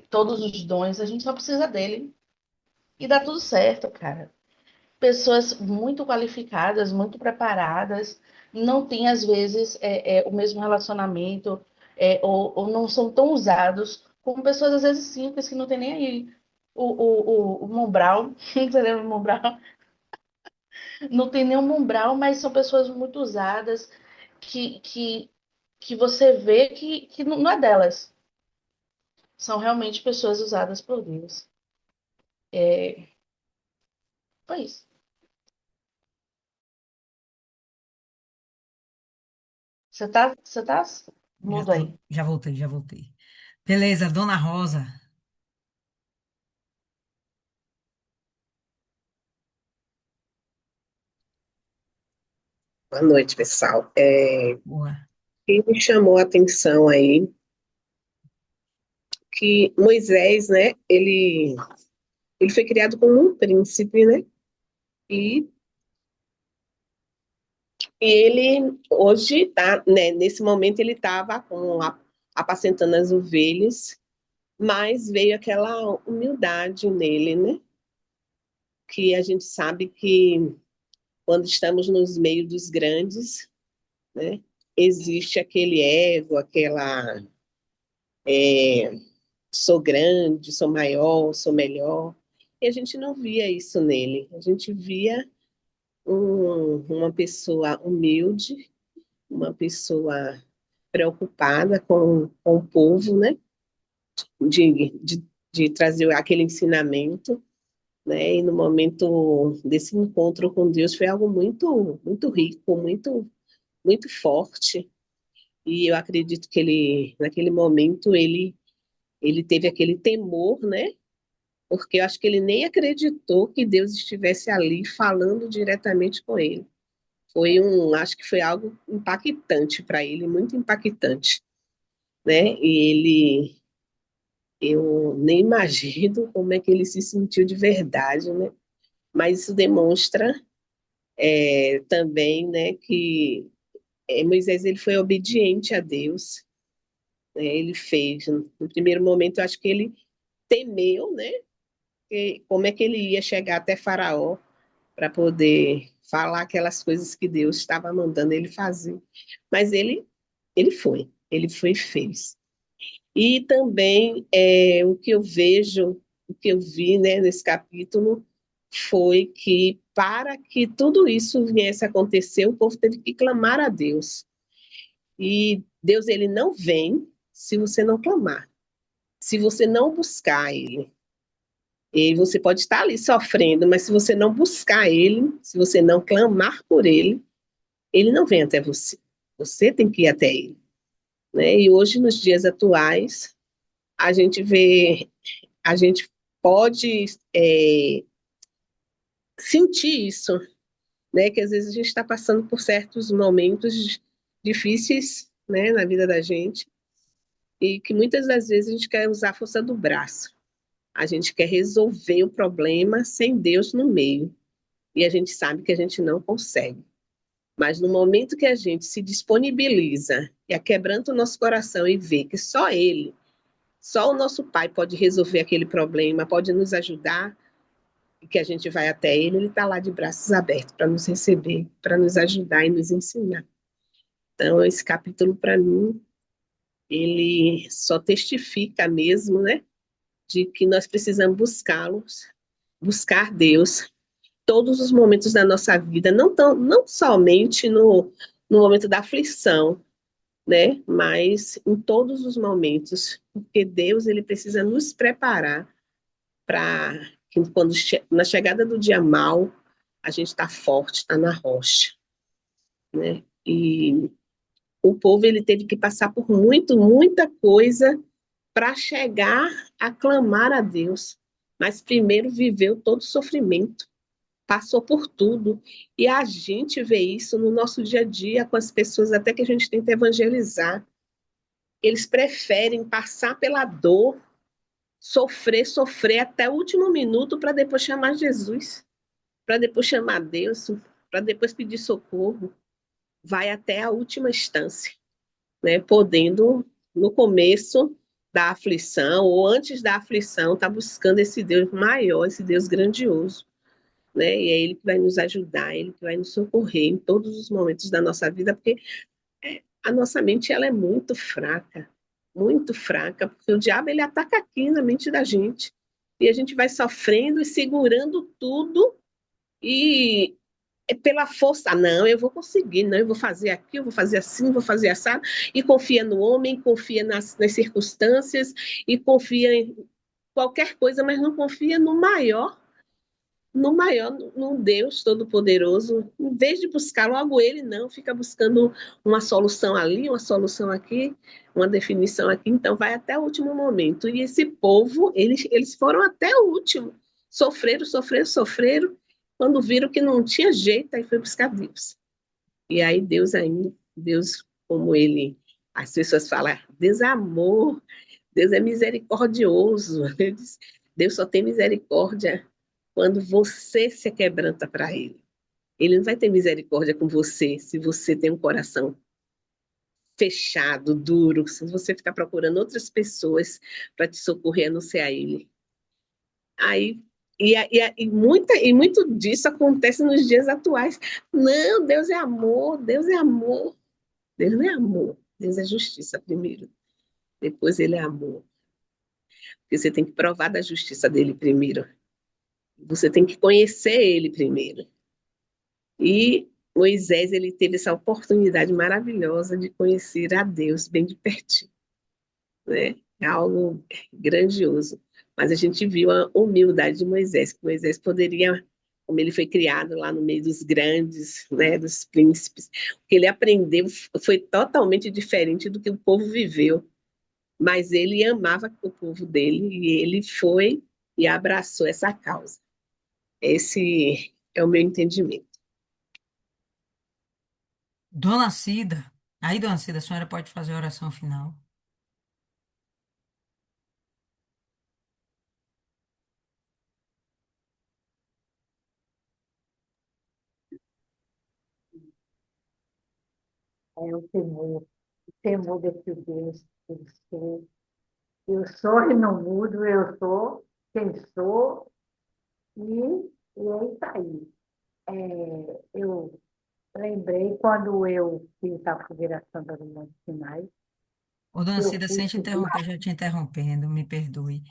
todos os dons, a gente só precisa dele. E dá tudo certo, cara. Pessoas muito qualificadas, muito preparadas, não têm, às vezes, o mesmo relacionamento, ou não são tão usados como pessoas, às vezes, simples, que não tem nem aí. O Mobral, você lembra do Mobral? Não tem nenhum Mobral, mas são pessoas muito usadas, que, que, que você vê que não é delas. São realmente pessoas usadas por Deus. É, foi isso. Você tá mudo aí. Já voltei, já voltei. Beleza, Dona Rosa. Boa noite, pessoal. Boa. E me chamou a atenção aí que Moisés, né, ele foi criado como um príncipe, né? E, e ele hoje tá, né, nesse momento ele estava apacentando as ovelhas, mas veio aquela humildade nele, né? Que a gente sabe que quando estamos nos meios dos grandes, né, existe aquele ego, aquela sou grande, sou maior, sou melhor. E a gente não via isso nele. A gente via uma pessoa humilde, uma pessoa preocupada com o povo, né? De trazer aquele ensinamento, né? E no momento desse encontro com Deus foi algo muito, muito rico, muito, muito forte. E eu acredito que ele, naquele momento, ele teve aquele temor, né? Porque eu acho que ele nem acreditou que Deus estivesse ali falando diretamente com ele. Acho que foi algo impactante para ele, muito impactante, né? Eu nem imagino como é que ele se sentiu de verdade, né? Mas isso demonstra também, né, que Moisés ele foi obediente a Deus, né? Ele fez. No primeiro momento, eu acho que ele temeu, né? Como é que ele ia chegar até Faraó para poder falar aquelas coisas que Deus estava mandando ele fazer. Mas ele foi e fez. E também o que eu vejo, o que eu vi, né, nesse capítulo foi que para que tudo isso viesse a acontecer, o povo teve que clamar a Deus. E Deus ele não vem se você não clamar, se você não buscar ele. E você pode estar ali sofrendo, mas se você não buscar ele, se você não clamar por ele, ele não vem até você. Você tem que ir até ele, né? E hoje, nos dias atuais, a gente vê, a gente pode sentir isso, né? Que às vezes a gente está passando por certos momentos difíceis, né, na vida da gente, e que muitas das vezes a gente quer usar a força do braço. A gente quer resolver o problema sem Deus no meio. E a gente sabe que a gente não consegue. Mas no momento que a gente se disponibiliza e quebranta o nosso coração e vê que só Ele, só o nosso Pai pode resolver aquele problema, pode nos ajudar, e que a gente vai até Ele, Ele está lá de braços abertos para nos receber, para nos ajudar e nos ensinar. Então, esse capítulo, para mim, ele só testifica mesmo, né, de que nós precisamos buscá-los, buscar Deus, todos os momentos da nossa vida, não somente no momento da aflição, né? Mas em todos os momentos, porque Deus ele precisa nos preparar para que na chegada do dia mal a gente está forte, está na rocha, né? E o povo ele teve que passar por muita coisa para chegar a clamar a Deus, mas primeiro viveu todo o sofrimento, passou por tudo. E a gente vê isso no nosso dia a dia com as pessoas, até que a gente tenta evangelizar. Eles preferem passar pela dor, sofrer até o último minuto para depois chamar Jesus, para depois chamar Deus, para depois pedir socorro. Vai até a última instância, né? Podendo, no começo da aflição ou antes da aflição, estar buscando esse Deus maior, esse Deus grandioso, né? E é Ele que vai nos ajudar, Ele que vai nos socorrer em todos os momentos da nossa vida, porque a nossa mente ela é muito fraca, porque o diabo ele ataca aqui na mente da gente e a gente vai sofrendo e segurando tudo e é pela força, ah, não, eu vou conseguir, não, eu vou fazer aqui, eu vou fazer assim, vou fazer assado, e confia no homem, confia nas circunstâncias, e confia em qualquer coisa, mas não confia no maior, no Deus Todo-Poderoso, em vez de buscar logo Ele, não, fica buscando uma solução ali, uma solução aqui, uma definição aqui, então vai até o último momento. E esse povo, eles foram até o último, sofreram, quando viram que não tinha jeito, aí foi buscar Deus. E aí Deus como Ele, as pessoas falam, Deus é amor, Deus é misericordioso, Deus só tem misericórdia quando você se quebranta para Ele. Ele não vai ter misericórdia com você se você tem um coração fechado, duro, se você ficar procurando outras pessoas para te socorrer, a não ser a Ele. Aí E muito disso acontece nos dias atuais. Não, Deus é amor, Deus é amor. Deus não é amor, Deus é justiça primeiro, depois ele é amor. Porque você tem que provar da justiça dele primeiro. Você tem que conhecer ele primeiro. E Moisés, ele teve essa oportunidade maravilhosa de conhecer a Deus bem de pertinho, né? É algo grandioso. Mas a gente viu a humildade de Moisés, que Moisés poderia, como ele foi criado lá no meio dos grandes, né, dos príncipes, o que ele aprendeu foi totalmente diferente do que o povo viveu. Mas ele amava o povo dele e ele foi e abraçou essa causa. Esse é o meu entendimento. Dona Cida, aí, Dona Cida, a senhora pode fazer a oração final. É o temor desse Deus. Eu sou e não mudo, eu sou quem sou, e é isso aí. Eu lembrei quando eu fiz a Fogueira Santa do Monte Sinai, Ô, Dona que eu Cida, fui sem te subir. interromper, já te interrompendo, me perdoe.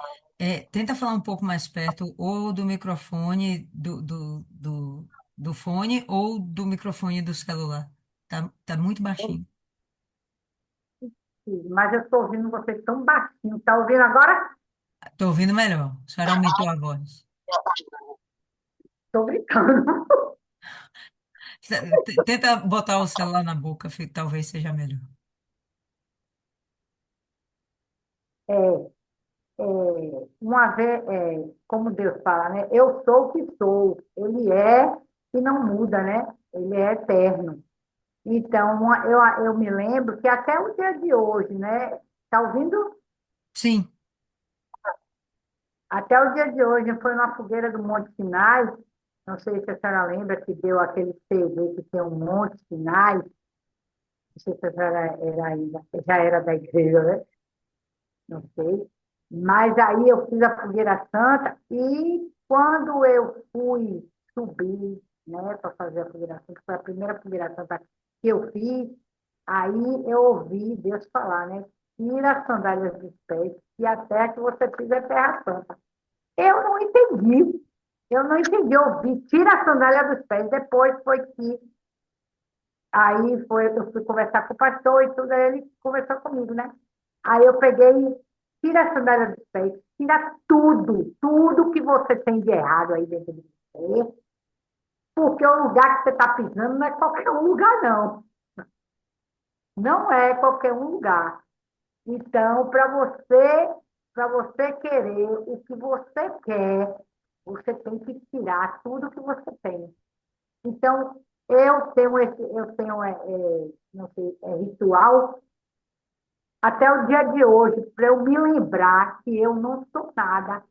Tenta falar um pouco mais perto, ou do microfone do fone, ou do microfone do celular. Tá muito baixinho. Mas eu estou ouvindo você tão baixinho. Está ouvindo agora? Tô ouvindo melhor. A senhora aumentou a voz. Estou brincando. Tenta botar o celular na boca, talvez seja melhor. É, uma vez, como Deus fala, né? Eu sou o que sou. Ele é e não muda, né? Ele é eterno. Então, eu me lembro que até o dia de hoje, né? Está ouvindo? Sim, Até o dia de hoje, foi na fogueira do Monte Sinai. Não sei se a senhora lembra que deu aquele CD que tem um Monte Sinai. Não sei se a senhora já era da igreja, né? Não sei. Mas aí eu fiz a fogueira santa e quando eu fui subir, né, para fazer a fogueira santa, foi a primeira fogueira santa que eu fiz, aí eu ouvi Deus falar, né? Tira as sandálias dos pés e a terra que você pisa é terra santa. Eu não entendi. Eu não entendi. Eu ouvi, tira a sandália dos pés. Depois foi que. Aí foi, eu fui conversar com o pastor e tudo, aí ele conversou comigo, né? Aí eu peguei, tira a sandália dos pés, tira tudo, tudo que você tem de errado aí dentro de você, porque o lugar que você está pisando não é qualquer um lugar, não. Não é qualquer um lugar. Então, para você querer o que você quer, você tem que tirar tudo que você tem. Então, não sei, ritual até o dia de hoje, para eu me lembrar que eu não sou nada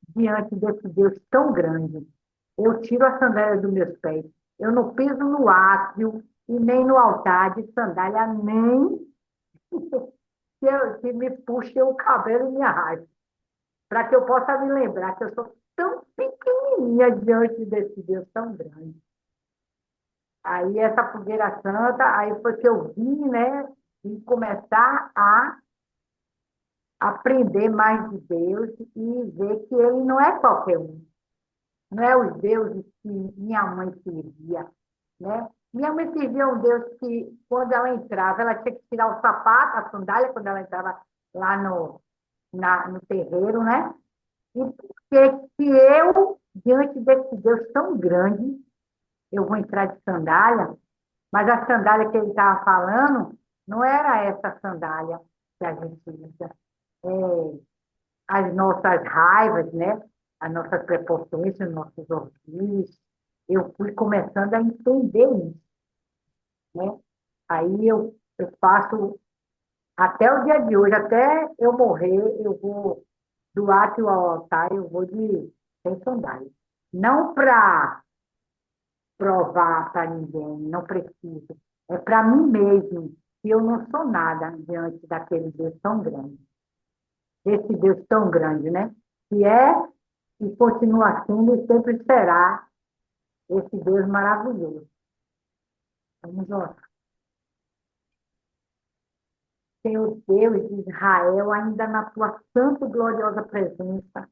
diante desse Deus tão grande. Eu tiro a sandália dos meus pés. Eu não piso no átrio e nem no altar de sandália, nem que me puxe o cabelo e me arraste, para que eu possa me lembrar que eu sou tão pequenininha diante desse Deus tão grande. Aí essa fogueira santa, aí foi que eu vim, né, e começar a aprender mais de Deus e ver que ele não é qualquer um. Não é os deuses que minha mãe servia, né? Minha mãe servia um Deus que, quando ela entrava, ela tinha que tirar o sapato, a sandália, quando ela entrava lá no terreiro, né? E porque que eu, diante desse Deus tão grande, eu vou entrar de sandália, mas a sandália que ele estava falando não era essa sandália que a gente usa. As nossas raivas, né? As nossas prepotências, os nossos orgulhos. Eu fui começando a entender isso, né? Aí eu faço, até o dia de hoje, até eu morrer, eu vou do átrio ao altar, eu vou sem sandália. Não para provar para ninguém, não preciso. É para mim mesmo, que eu não sou nada diante daquele Deus tão grande. Esse Deus tão grande, né? Que é e continua sendo e sempre será esse Deus maravilhoso. Vamos orar. Senhor Deus de Israel, ainda na tua santa e gloriosa presença,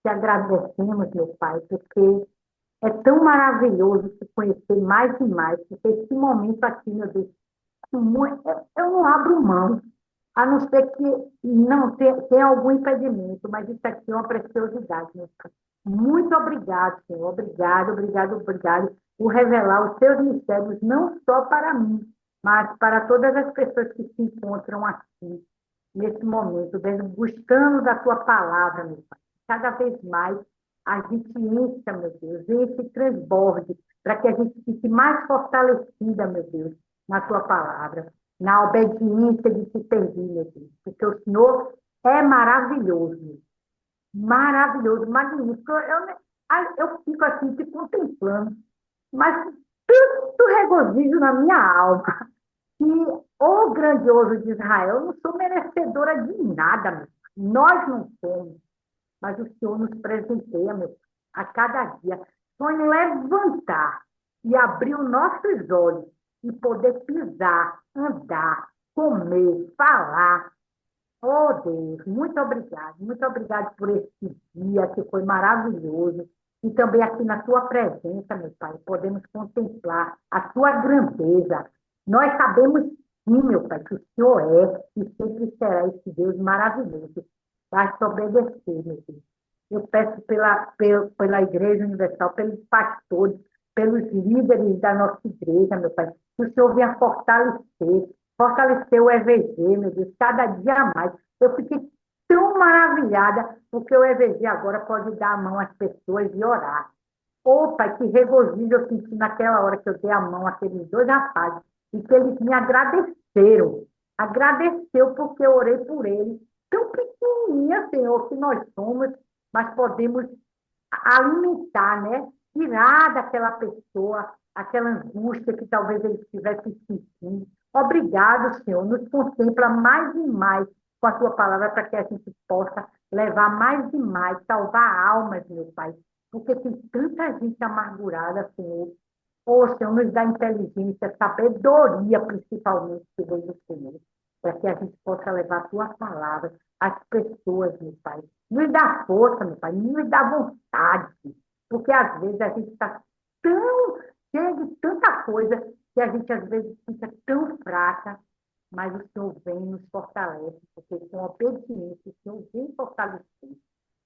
te agradecemos, meu Pai, porque é tão maravilhoso te conhecer mais e mais, porque esse momento aqui, meu Deus, eu não abro mão, a não ser que não tenha algum impedimento, mas isso aqui é uma preciosidade, meu Pai. Muito obrigado, Senhor. Obrigado, obrigado, obrigado por revelar os seus mistérios, não só para mim, mas para todas as pessoas que se encontram aqui, nesse momento, buscando da tua palavra, meu Pai. Cada vez mais a gente encha, meu Deus, esse transborde, para que a gente fique mais fortalecida, meu Deus, na tua palavra, na obediência de te servir, meu Deus, porque o Senhor é maravilhoso, maravilhoso, magnífico. Eu fico assim, te contemplando, mas tanto regozijo na minha alma, que o grandioso de Israel, eu não sou merecedora de nada, meu. Nós não somos, mas o Senhor nos presenteia, meu, a cada dia. Só em levantar e abrir os nossos olhos e poder pisar, andar, comer, falar. Oh, Deus, muito obrigado por esse dia que foi maravilhoso. E também aqui na tua presença, meu Pai, podemos contemplar a tua grandeza. Nós sabemos sim, meu Pai, que o Senhor é e sempre será esse Deus maravilhoso. Basta obedecer, meu Deus. Eu peço pela Igreja Universal, pelos pastores, pelos líderes da nossa igreja, meu Pai, que o Senhor venha fortalecer o EVG, meu Deus, cada dia mais. Eu fiquei tão maravilhada, porque o EVG agora pode dar a mão às pessoas e orar. Ô, Pai, que regozijo eu senti naquela hora que eu dei a mão àqueles dois rapazes e que eles me agradeceram. Agradeceu porque eu orei por eles. Tão pequenininha, Senhor, que nós somos, mas podemos alimentar, né? Tirar daquela pessoa aquela angústia que talvez ele estivesse sentindo. Obrigado, Senhor. Nos contempla mais e mais com a tua palavra para que a gente possa levar mais e mais, salvar almas, meu Pai. Porque tem tanta gente amargurada, Senhor. Ô, Senhor, nos dá inteligência, sabedoria, principalmente, que vem do Senhor, para que a gente possa levar a tua palavra às pessoas, meu Pai. Nos dá força, meu Pai, nos dá vontade, porque às vezes a gente está tão cheio de tanta coisa que a gente às vezes fica tão fraca, mas o Senhor vem e nos fortalece, porque com obediência o Senhor vem fortalecer.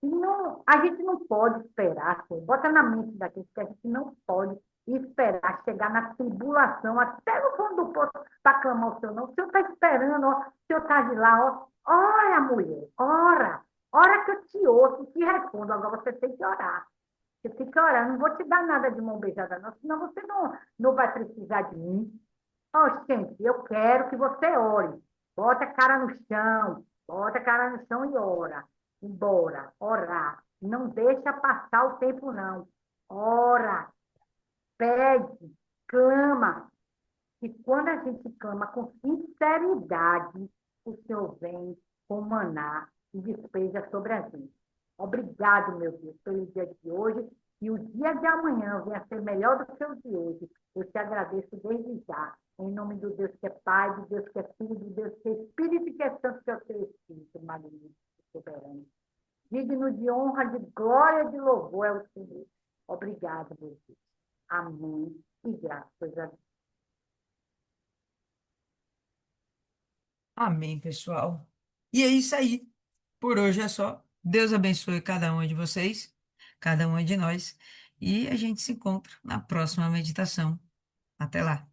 E não, a gente não pode esperar, Senhor. Bota na mente daqueles que a gente não pode esperar chegar na tribulação, até no fundo do poço, para clamar o Senhor. Não. O Senhor está esperando, ó, o Senhor está de lá, ó. Ora, mulher, ora. Ora que eu te ouço e te respondo. Agora você tem que orar. Você tem que orar. Eu não vou te dar nada de mão beijada, não, senão você não vai precisar de mim. Ó, gente, eu quero que você ore. Bota a cara no chão. Bota a cara no chão e ora. Embora, orar. Não deixa passar o tempo, não. Ora, pede, clama. E quando a gente clama com sinceridade, o Senhor vem com maná e despeja sobre a gente. Obrigado, meu Deus, pelo dia de hoje. E o dia de amanhã venha ser melhor do que o de hoje. Eu te agradeço desde já. Em nome do Deus que é Pai, do Deus que é Filho, do Deus que é Espírito e que é Santo, que é o teu Espírito magnífico, soberano. Digno de honra, de glória, de louvor é o Senhor. Obrigado, meu Deus. Amém. E graças a Deus. Amém, pessoal. E é isso aí. Por hoje é só. Deus abençoe cada um de vocês, cada um de nós. E a gente se encontra na próxima meditação. Até lá.